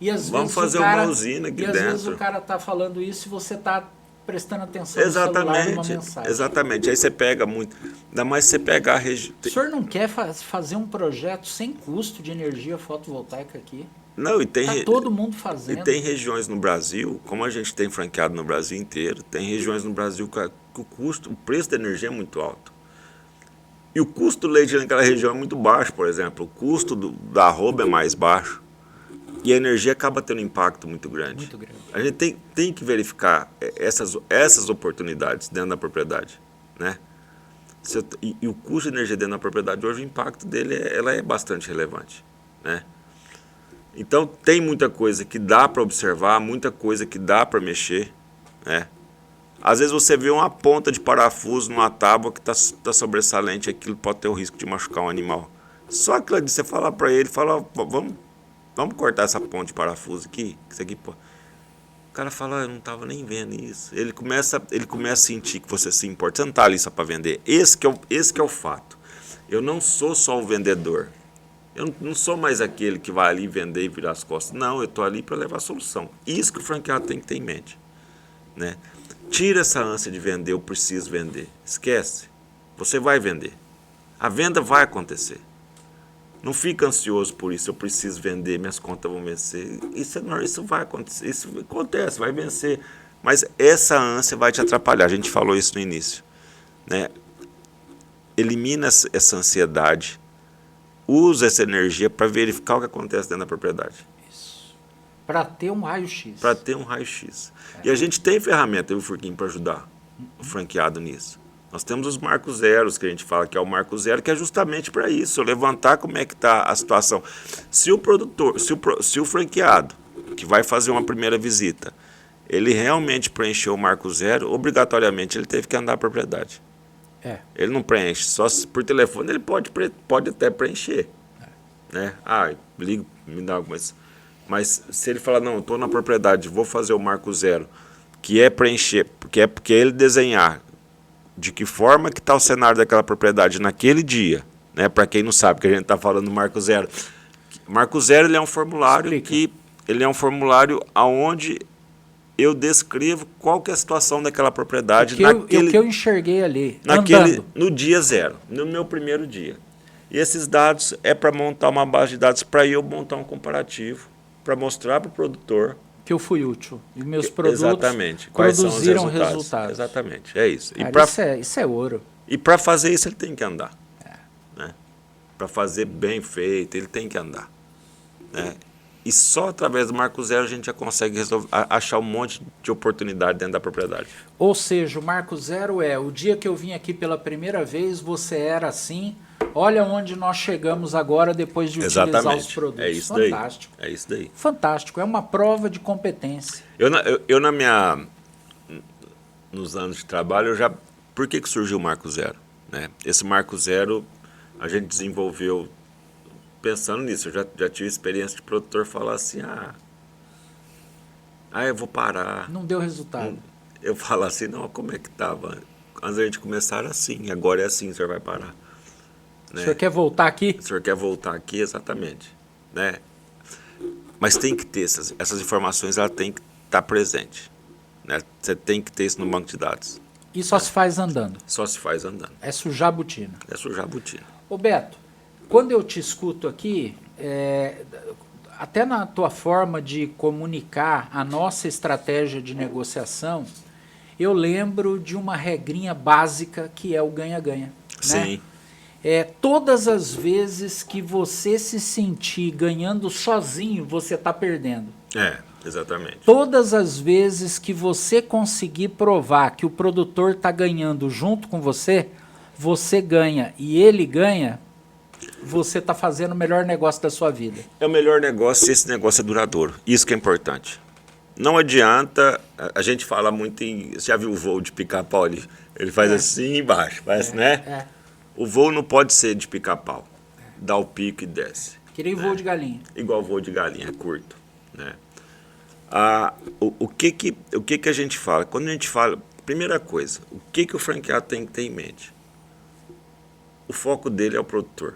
E às Vamos vezes fazer uma usina aqui dentro. E às vezes o cara está falando isso e você está prestando atenção no celular numa mensagem. Exatamente. Aí você pega muito. Ainda mais se você pegar a região. O senhor não quer fazer um projeto sem custo de energia fotovoltaica aqui? Não, e tem... Tá todo mundo fazendo. E tem regiões no Brasil, como a gente tem franqueado no Brasil inteiro, tem regiões no Brasil que o preço da energia é muito alto. E o custo do leite naquela região é muito baixo, por exemplo. O custo da arroba é mais baixo. E a energia acaba tendo um impacto muito grande. Muito grande. A gente tem que verificar essas oportunidades dentro da propriedade, né? E o custo de energia dentro da propriedade, hoje o impacto dele ela é bastante relevante, né? Então tem muita coisa que dá para observar, muita coisa que dá para mexer, né? Às vezes você vê uma ponta de parafuso numa tábua que está sobressalente, aquilo pode ter o risco de machucar um animal. Só aquilo de você falar para ele, vamos cortar essa ponte de parafuso aqui, isso aqui, pô. O cara fala, eu não estava nem vendo isso. Ele começa a sentir que você se importa. Você não está ali só para vender. Esse que é o fato. Eu não sou só o vendedor. Eu não sou mais aquele que vai ali vender e virar as costas. Não, eu estou ali para levar a solução. Isso que o franqueado tem que ter em mente, né? Tira essa ânsia de vender, eu preciso vender. Esquece. Você vai vender. A venda vai acontecer. Não fica ansioso por isso, eu preciso vender, minhas contas vão vencer. Isso vai acontecer, isso acontece, vai vencer. Mas essa ânsia vai te atrapalhar, a gente falou isso no início, né? Elimina essa ansiedade, usa essa energia para verificar o que acontece dentro da propriedade. Isso. Para ter um raio-x. Para ter um raio-x. E a gente tem ferramenta, eu e o Furquinho, para ajudar o franqueado nisso. Nós temos os marcos zeros, que a gente fala que é o marco zero, que é justamente para isso, levantar como é que está a situação. Se o produtor, se o franqueado, que vai fazer uma primeira visita, ele realmente preencheu o marco zero, obrigatoriamente ele teve que andar a propriedade. Ele não preenche, só por telefone ele pode até preencher. Né? Ligo, me dá algumas. Mas se ele falar, não, estou na propriedade, vou fazer o marco zero, que é preencher, porque é ele desenhar de que forma que está o cenário daquela propriedade naquele dia, né? Para quem não sabe que a gente está falando do Marco Zero. Marco Zero ele é um formulário onde eu descrevo qual que é a situação daquela propriedade o que eu enxerguei ali, no dia zero, no meu primeiro dia. E esses dados é para montar uma base de dados, para eu montar um comparativo, para mostrar para o produtor que eu fui útil. E meus produtos produziram resultados. Exatamente, é isso. Cara, isso é ouro. E para fazer isso ele tem que andar. Né? para fazer bem feito, ele tem que andar, né? E só através do Marco Zero a gente já consegue achar um monte de oportunidade dentro da propriedade. Ou seja, o Marco Zero o dia que eu vim aqui pela primeira vez, você era assim, olha onde nós chegamos agora depois de utilizar os produtos. É isso Fantástico. daí. É isso daí. Fantástico, é uma prova de competência. Nos anos de trabalho, por que surgiu o Marco Zero? Né? Esse Marco Zero a gente desenvolveu pensando nisso. Eu já tive experiência de produtor falar assim, eu vou parar. Não deu resultado. Eu falo assim, não, como é que estava? Antes a gente começar assim, agora é assim, o senhor vai parar. Né? O senhor quer voltar aqui? O senhor quer voltar aqui, exatamente. Né? Mas tem que ter essas informações, ela tem que estar presente. Né? Você tem que ter isso no banco de dados. E só se faz andando? Só se faz andando. É sujar a botina. É sujar a botina. Ô Beto, quando eu te escuto aqui, até na tua forma de comunicar a nossa estratégia de negociação, eu lembro de uma regrinha básica que é o ganha-ganha. Sim. Né? Todas as vezes que você se sentir ganhando sozinho, você está perdendo. Exatamente. Todas as vezes que você conseguir provar que o produtor está ganhando junto com você, você ganha e ele ganha, você está fazendo o melhor negócio da sua vida. É o melhor negócio se esse negócio é duradouro. Isso que é importante. Não adianta, a gente fala muito em... Você já viu o voo de pica-pau? Ele faz assim embaixo, parece, né? O voo não pode ser de pica-pau. Dá o pico e desce. Que nem voo de galinha. Igual voo de galinha, é curto. Né? O que a gente fala? Quando a gente fala... Primeira coisa, o que o franqueado tem que ter em mente? O foco dele é o produtor.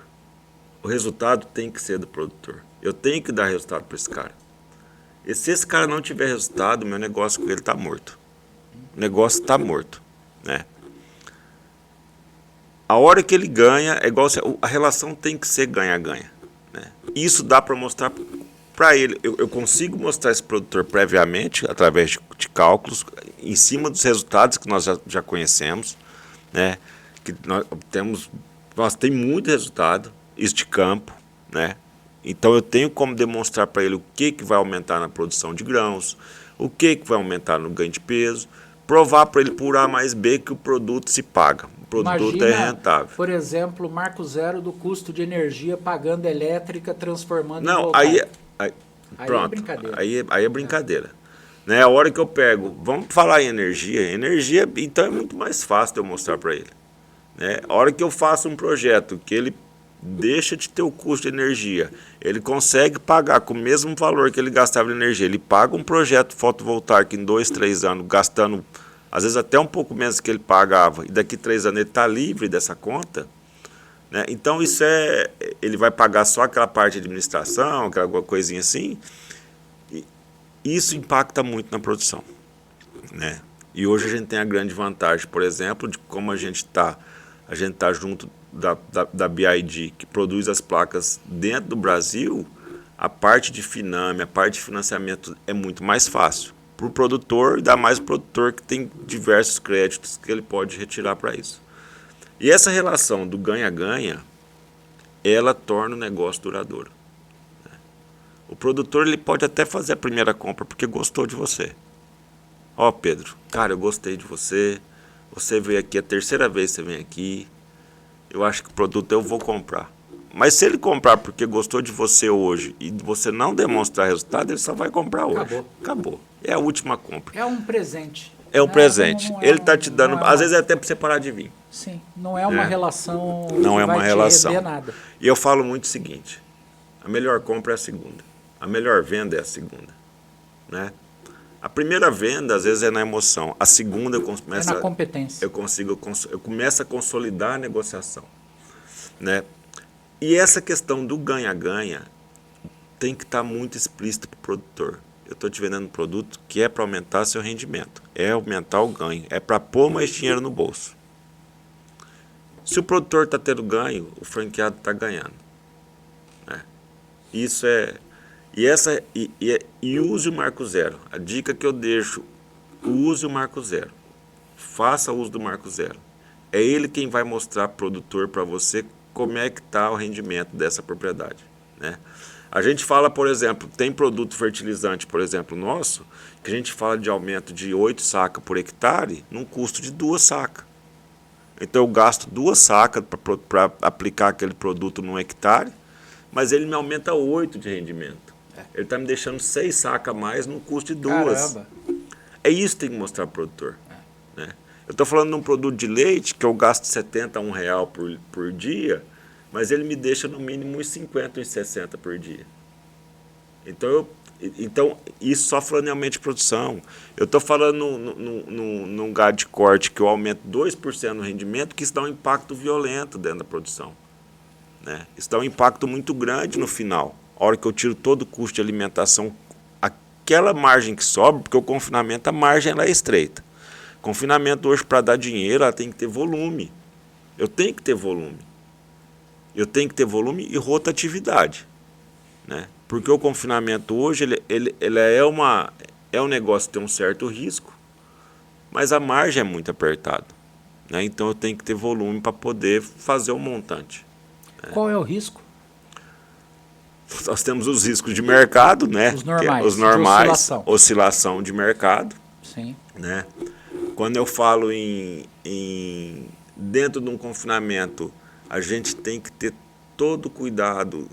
O resultado tem que ser do produtor. Eu tenho que dar resultado para esse cara. E se esse cara não tiver resultado, meu negócio com ele está morto. O negócio está morto. Né? A hora que ele ganha, é igual a relação tem que ser ganha-ganha. Né? Isso dá para mostrar para ele. Eu consigo mostrar esse produtor previamente, através de cálculos, em cima dos resultados que nós já conhecemos. Né? Que nós temos muito resultado, isso de campo. Né? Então eu tenho como demonstrar para ele o que vai aumentar na produção de grãos, o que vai aumentar no ganho de peso, provar para ele por A mais B que o produto se paga, o produto é rentável. Por exemplo, o Marco Zero do custo de energia pagando elétrica, transformando em voltaico. Pronto, é brincadeira. Aí é brincadeira. Né? A hora que eu pego, vamos falar em energia, então é muito mais fácil de eu mostrar para ele. Né? A hora que eu faço um projeto que ele deixa de ter o custo de energia, ele consegue pagar com o mesmo valor que ele gastava de energia, ele paga um projeto fotovoltaico em 2, 3 anos, gastando às vezes até um pouco menos que ele pagava, e daqui 3 anos ele está livre dessa conta, né? Então isso ele vai pagar só aquela parte de administração, aquela coisinha assim, e isso impacta muito na produção. Né? E hoje a gente tem a grande vantagem, por exemplo, de como a gente tá junto da BID, que produz as placas dentro do Brasil. A parte de Finame, a parte de financiamento é muito mais fácil para o produtor, ainda mais o produtor que tem diversos créditos que ele pode retirar para isso. E essa relação do ganha-ganha, ela torna o negócio duradouro. O produtor ele pode até fazer a primeira compra porque gostou de você. Ó, Pedro, cara, eu gostei de você, você veio aqui, a terceira vez que você vem aqui, eu acho que o produto eu vou comprar. Mas se ele comprar porque gostou de você hoje e você não demonstrar resultado, ele só vai comprar hoje. Acabou. É a última compra. É um presente. É um presente. Ele está te dando, às vezes é até para você parar de vir. Sim, não é uma relação não é uma relação. Te nada. E eu falo muito o seguinte, a melhor compra é a segunda. A melhor venda é a segunda. Né? A primeira venda, às vezes, é na emoção. A segunda, eu começo é na competência. Eu começo a consolidar a negociação. Né? E essa questão do ganha-ganha tem que estar muito explícito para o produtor. Eu estou te vendendo um produto que é para aumentar seu rendimento, é aumentar o ganho, é para pôr mais dinheiro no bolso. Se o produtor está tendo ganho, o franqueado está ganhando. Né? Isso é... E use o Marco Zero. A dica que eu deixo, use o Marco Zero. Faça uso do Marco Zero. É ele quem vai mostrar produtor para você como é que está o rendimento dessa propriedade, né? A gente fala, por exemplo, tem produto fertilizante, por exemplo, nosso, que a gente fala de aumento de 8 sacas por hectare num custo de 2 sacas. Então eu gasto 2 sacas para aplicar aquele produto num hectare, mas ele me aumenta 8 de rendimento. Ele está me deixando 6 sacas a mais no custo de 2. Caramba. É isso que tem que mostrar para o produtor. Né? Eu estou falando de um produto de leite que eu gasto R$70 a R$1 por dia, mas ele me deixa no mínimo uns 50, uns 60 por dia. Então, isso só falando em aumento de produção. Eu estou falando num gado de corte que eu aumento 2% no rendimento, que isso dá um impacto violento dentro da produção. Né? Isso dá um impacto muito grande no final. A hora que eu tiro todo o custo de alimentação, aquela margem que sobra, porque o confinamento, a margem ela é estreita. Confinamento hoje, para dar dinheiro, ela tem que ter volume. Eu tenho que ter volume. Eu tenho que ter volume e rotatividade. Né? Porque o confinamento hoje ele é um negócio que tem um certo risco, mas a margem é muito apertada. Né? Então eu tenho que ter volume para poder fazer o montante. Né? Qual é o risco? Nós temos os riscos de mercado, né? Os normais, oscilação de mercado. Sim. Né? Quando eu falo dentro de um confinamento, a gente tem que ter todo o cuidado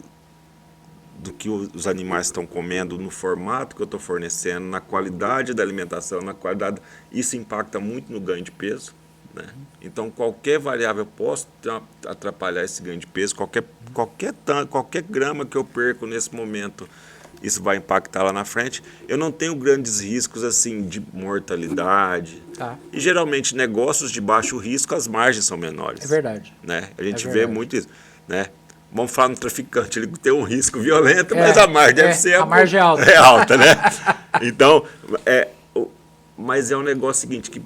do que os animais estão comendo, no formato que eu estou fornecendo, na qualidade da alimentação, na qualidade. Isso impacta muito no ganho de peso. Né? Então, qualquer variável possa atrapalhar esse ganho de peso, qualquer grama que eu perco nesse momento, isso vai impactar lá na frente. Eu não tenho grandes riscos assim de mortalidade. Tá. E geralmente negócios de baixo risco, as margens são menores. É verdade. Né? A gente vê muito isso. Né? Vamos falar no traficante, ele tem um risco violento, mas a margem deve ser... A margem é alta. É alta, né? Então, mas é um negócio seguinte, que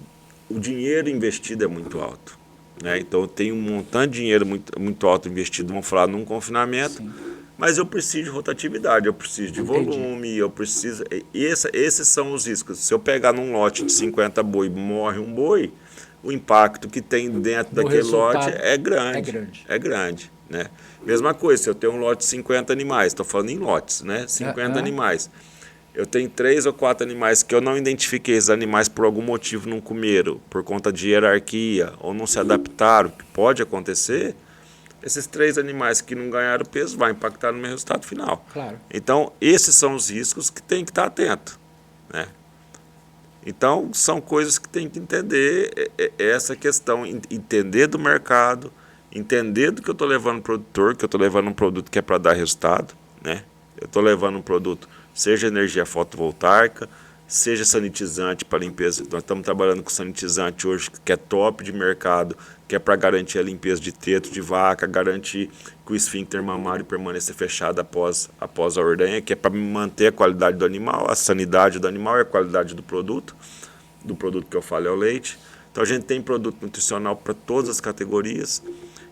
o dinheiro investido é muito alto. Né? Então, eu tenho um montante de dinheiro muito alto investido, vamos falar, num confinamento, sim, mas eu preciso de rotatividade, eu preciso de volume, eu preciso... Esses são os riscos. Se eu pegar num lote de 50 boi e morre um boi, o impacto que tem dentro daquele lote é grande. É grande. Né? Mesma coisa, se eu tenho um lote de 50 animais, estou falando em lotes, né? 50 animais. Eu tenho 3 ou 4 animais que eu não identifiquei, esses animais por algum motivo não comeram, por conta de hierarquia, ou não se adaptaram, que pode acontecer, esses 3 animais que não ganharam peso vai impactar no meu resultado final. Claro. Então, esses são os riscos que tem que estar atento. Né? Então, são coisas que tem que entender, essa questão, entender do mercado, entender do que eu estou levando o produtor, que eu estou levando um produto que é para dar resultado. Né? Eu estou levando um produto, seja energia fotovoltaica, seja sanitizante para limpeza. Nós estamos trabalhando com sanitizante hoje, que é top de mercado, que é para garantir a limpeza de teto de vaca, garantir que o esfíncter mamário permaneça fechado após a ordenha, que é para manter a qualidade do animal, a sanidade do animal e a qualidade do produto que eu falo é o leite. Então a gente tem produto nutricional para todas as categorias.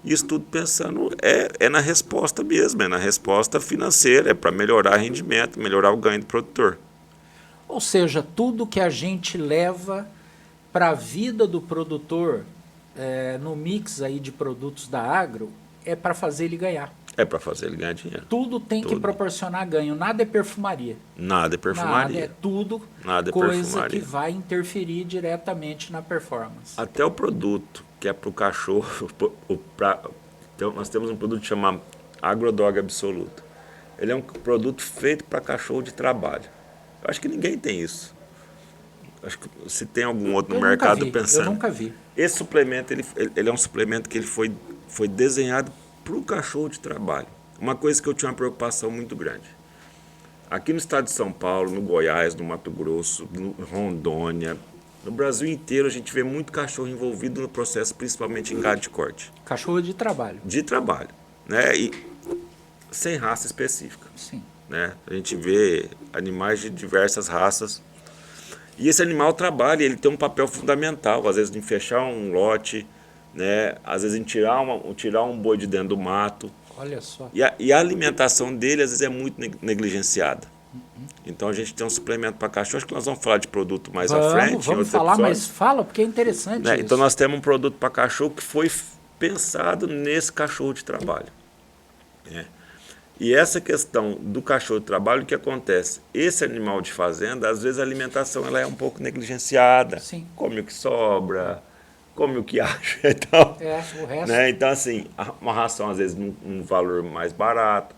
Isso tudo pensando é na resposta mesmo, é na resposta financeira, é para melhorar o rendimento, melhorar o ganho do produtor. Ou seja, tudo que a gente leva para a vida do produtor no mix aí de produtos da agro é para fazer ele ganhar. É para fazer ele ganhar dinheiro. Tudo tem que proporcionar ganho, nada é perfumaria. Nada é perfumaria. Nada, é tudo coisa que vai interferir diretamente na performance. Até o produto que é para o cachorro, então, nós temos um produto chamado Agrodog Absoluto. Ele é um produto feito para cachorro de trabalho. Eu acho que ninguém tem isso. Acho que se tem algum outro no mercado pensando. Eu nunca vi. Esse suplemento, ele é um suplemento que ele foi desenhado para o cachorro de trabalho. Uma coisa que eu tinha uma preocupação muito grande. Aqui no estado de São Paulo, no Goiás, no Mato Grosso, no Rondônia, no Brasil inteiro a gente vê muito cachorro envolvido no processo, principalmente em gado de corte. Cachorro de trabalho. De trabalho. Né? E sem raça específica. Sim. Né? A gente vê animais de diversas raças. E esse animal trabalha, ele tem um papel fundamental, às vezes em fechar um lote, né? Às vezes em tirar um boi de dentro do mato. Olha só. E a alimentação dele, às vezes, é muito negligenciada. Então, a gente tem um suplemento para cachorro, acho que nós vamos falar de produto mais à frente. Vamos falar, mas fala, porque é interessante isso. Então, nós temos um produto para cachorro que foi pensado nesse cachorro de trabalho. E essa questão do cachorro de trabalho, o que acontece? Esse animal de fazenda, às vezes a alimentação ela é um pouco negligenciada. Sim. Come o que sobra, come o que acha e tal. O resto. Né? Então, assim, uma ração, às vezes, num valor mais barato.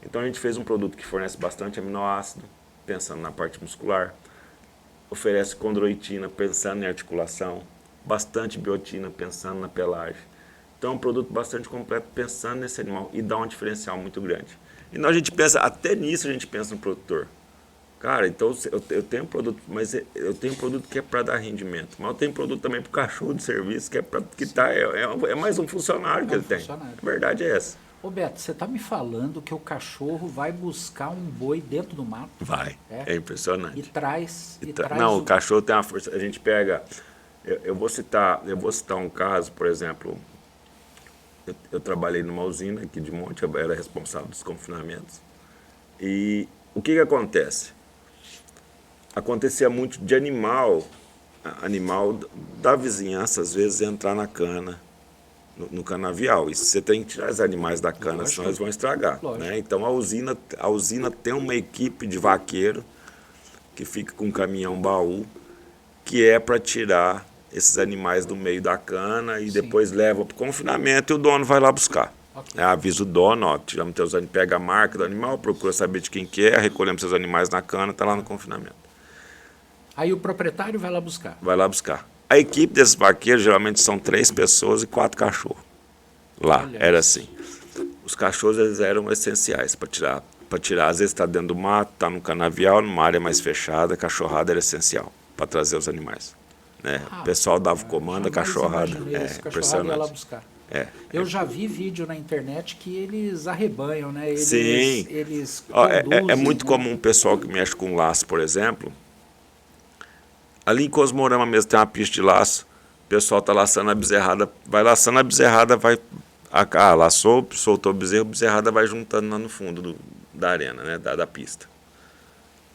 Então, a gente fez um produto que fornece bastante aminoácido, pensando na parte muscular. Oferece condroitina, pensando em articulação. Bastante biotina, pensando na pelagem. Então, é um produto bastante completo, pensando nesse animal. E dá um diferencial muito grande. E nós, a gente pensa, até nisso a gente pensa no produtor. Cara, então eu tenho um produto, mas eu tenho um produto que é para dar rendimento. Mas eu tenho um produto também para o cachorro de serviço, que é para que é mais um funcionário que ele tem. A verdade é essa. Ô Beto, você está me falando que o cachorro vai buscar um boi dentro do mato? Vai, é impressionante. E traz... Não, o cachorro tem uma força. A gente pega... Eu vou citar um caso, por exemplo... Eu trabalhei numa usina aqui de Monte, eu era responsável dos confinamentos. E o que acontece? Acontecia muito de animal da vizinhança, às vezes, entrar na cana, no canavial. E você tem que tirar os animais da cana, senão eles vão estragar. Né? Então, a usina tem uma equipe de vaqueiro que fica com um caminhão-baú, que é para tirar esses animais do meio da cana e depois leva para o confinamento e o dono vai lá buscar. Avisa o dono, ó, tiramos teus animais, pega a marca do animal, procura saber de quem que é, recolhemos seus animais na cana, está lá no confinamento. Aí o proprietário vai lá buscar? Vai lá buscar. A equipe desses vaqueiros geralmente são 3 pessoas e 4 cachorros. Lá, era assim. Os cachorros eles eram essenciais para tirar. Às vezes está dentro do mato, está no canavial, numa área mais fechada, a cachorrada era essencial para trazer os animais. Né? O pessoal dava o comando, a cachorrada. Cachorrada ia lá buscar. Eu já vi vídeo na internet que eles arrebanham, né? Eles conduzem, é muito comum o pessoal que mexe com laço, por exemplo. Ali em Cosmorama mesmo tem uma pista de laço. O pessoal está laçando a bezerrada, vai laçando a bezerrada, laçou, soltou a bezerrada vai juntando lá no fundo da arena, né? da pista.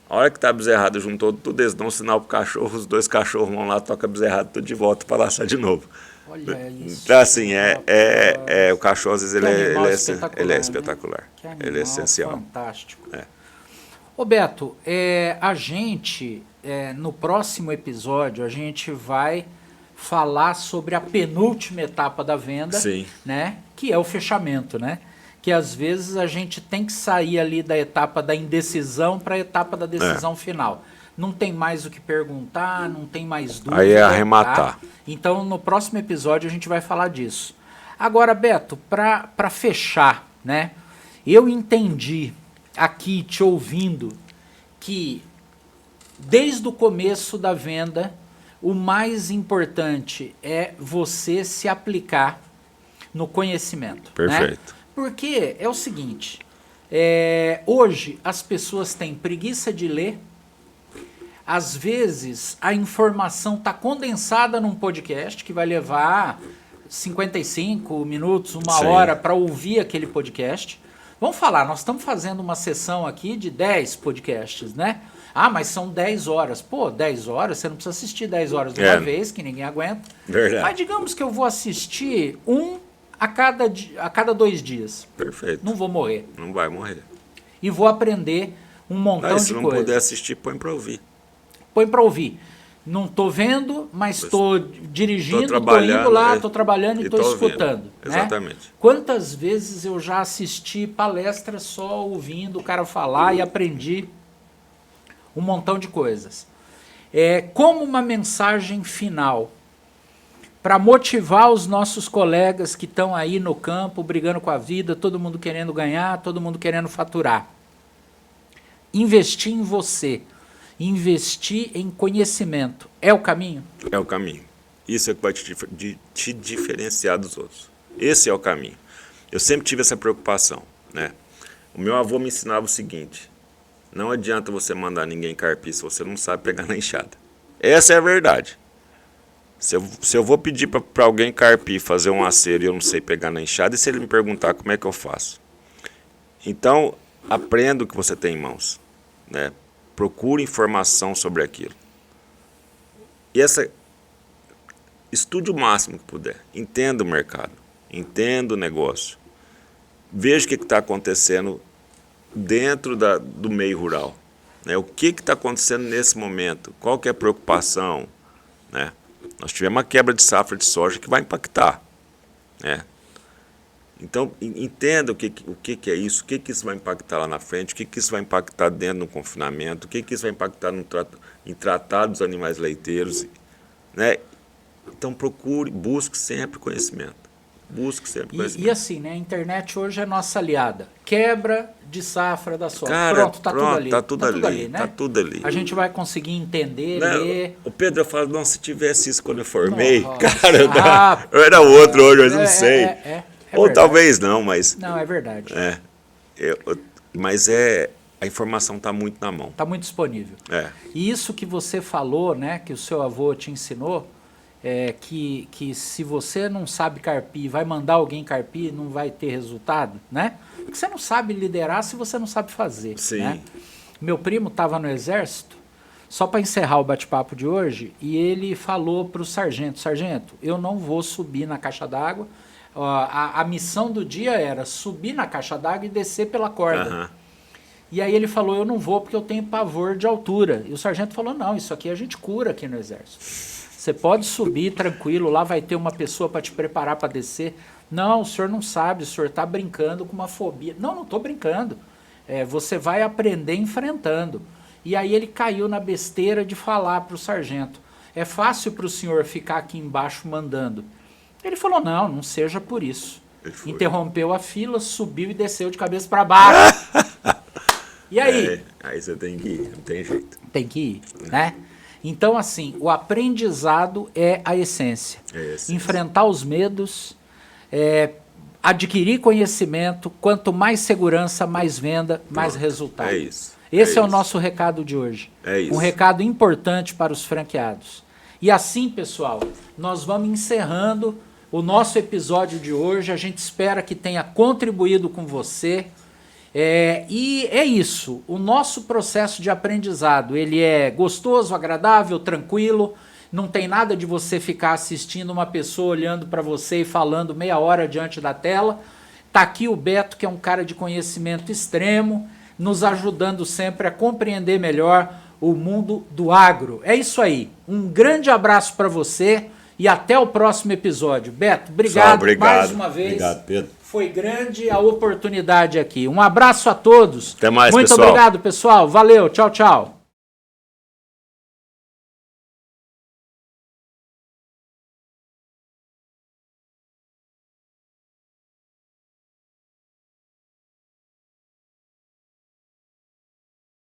A hora que tá a bezerrada juntou tudo, eles dão um sinal pro cachorro, os 2 cachorros vão lá, toca a bezerrada tudo de volta para laçar de novo. Olha isso. Então, assim, o cachorro, às vezes, ele é espetacular. Né? Ele é essencial. Fantástico. Ô Beto, a gente, no próximo episódio, a gente vai falar sobre a penúltima etapa da venda, né? Que é o fechamento, né? Que às vezes a gente tem que sair ali da etapa da indecisão para a etapa da decisão final. Não tem mais o que perguntar, não tem mais dúvida. Aí é arrematar. Tá? Então, no próximo episódio a gente vai falar disso. Agora, Beto, para fechar, né? Eu entendi aqui, te ouvindo, que desde o começo da venda, o mais importante é você se aplicar no conhecimento. Perfeito. Né? Porque é o seguinte, hoje as pessoas têm preguiça de ler, às vezes a informação está condensada num podcast que vai levar 55 minutos, 1 hora para ouvir aquele podcast. Vamos falar, nós estamos fazendo uma sessão aqui de 10 podcasts, né? Ah, mas são 10 horas. Pô, 10 horas, você não precisa assistir 10 horas de uma vez, que ninguém aguenta. Verdade. Mas digamos que eu vou assistir a cada 2 dias. Perfeito. Não vou morrer. Não vai morrer. E vou aprender um montão de coisas. Se não puder assistir, põe para ouvir. Põe para ouvir. Não estou vendo, mas estou dirigindo, estou indo lá, estou trabalhando e estou escutando. Exatamente. Né? Quantas vezes eu já assisti palestras só ouvindo o cara falar e aprendi um montão de coisas. Como uma mensagem final, para motivar os nossos colegas que estão aí no campo, brigando com a vida, todo mundo querendo ganhar, todo mundo querendo faturar. Investir em você, investir em conhecimento, é o caminho? É o caminho. Isso é o que vai te diferenciar dos outros. Esse é o caminho. Eu sempre tive essa preocupação, né? O meu avô me ensinava o seguinte: não adianta você mandar ninguém carpir se você não sabe pegar na enxada. Essa é a verdade. Se eu vou pedir para alguém carpir, fazer um acero e eu não sei pegar na enxada, e se ele me perguntar como é que eu faço? Então, aprenda o que você tem em mãos, né? Procure informação sobre aquilo. E estude o máximo que puder. Entenda o mercado. entenda o negócio. Veja o que está acontecendo dentro do meio rural. Né? O que está acontecendo nesse momento? Qual que é a preocupação? Né? Nós tivemos uma quebra de safra de soja que vai impactar. Né? Então, entenda o que é isso, o que isso vai impactar lá na frente, o que isso vai impactar dentro do confinamento, o que isso vai impactar em tratar dos animais leiteiros. Né? Então, busque sempre conhecimento. Busque sempre conhecimento. E assim, né, a internet hoje é nossa aliada. Quebra de safra da soja. Cara, pronto, tá tudo ali. Tá tudo ali, né? Tá tudo ali. A gente vai conseguir entender, ler. O Pedro fala, não, se tivesse isso quando eu formei, Nossa. cara, eu era outro hoje, mas não sei. Ou verdade. talvez não, mas... Não, é verdade. Mas a informação está muito na mão. Está muito disponível. E isso que você falou, né, que o seu avô te ensinou, que se você não sabe carpir, vai mandar alguém carpir, não vai ter resultado, né? Porque você não sabe liderar se você não sabe fazer. Sim. Né? Meu primo estava no exército, só para encerrar o bate-papo de hoje, e ele falou para o sargento, eu não vou subir na caixa d'água. A missão do dia era subir na caixa d'água e descer pela corda. Uhum. E aí ele falou, eu não vou porque eu tenho pavor de altura. E o sargento falou, não, isso aqui a gente cura aqui no exército. Você pode subir tranquilo, lá vai ter uma pessoa para te preparar para descer. Não, o senhor não sabe, o senhor está brincando com uma fobia. Não estou brincando. Você vai aprender enfrentando. E aí ele caiu na besteira de falar para o sargento, é fácil para o senhor ficar aqui embaixo mandando. Ele falou, não seja por isso. Interrompeu a fila, subiu e desceu de cabeça para baixo. E aí? Aí você tem que ir, não tem jeito. Tem que ir, né? Então, assim, o aprendizado é a essência. Enfrentar os medos, adquirir conhecimento, quanto mais segurança, mais venda, mais resultado. É isso. Esse é o nosso recado de hoje. É isso. Um recado importante para os franqueados. E assim, pessoal, nós vamos encerrando o nosso episódio de hoje. A gente espera que tenha contribuído com você. E é isso, o nosso processo de aprendizado, ele é gostoso, agradável, tranquilo, não tem nada de você ficar assistindo uma pessoa olhando para você e falando meia hora diante da tela. Tá aqui o Beto, que é um cara de conhecimento extremo, nos ajudando sempre a compreender melhor o mundo do agro. É isso aí, um grande abraço para você e até o próximo episódio. Beto, obrigado mais uma vez. Obrigado, Pedro. Foi grande a oportunidade aqui. Um abraço a todos. Até mais, Muito pessoal. obrigado, pessoal. Valeu. Tchau, tchau.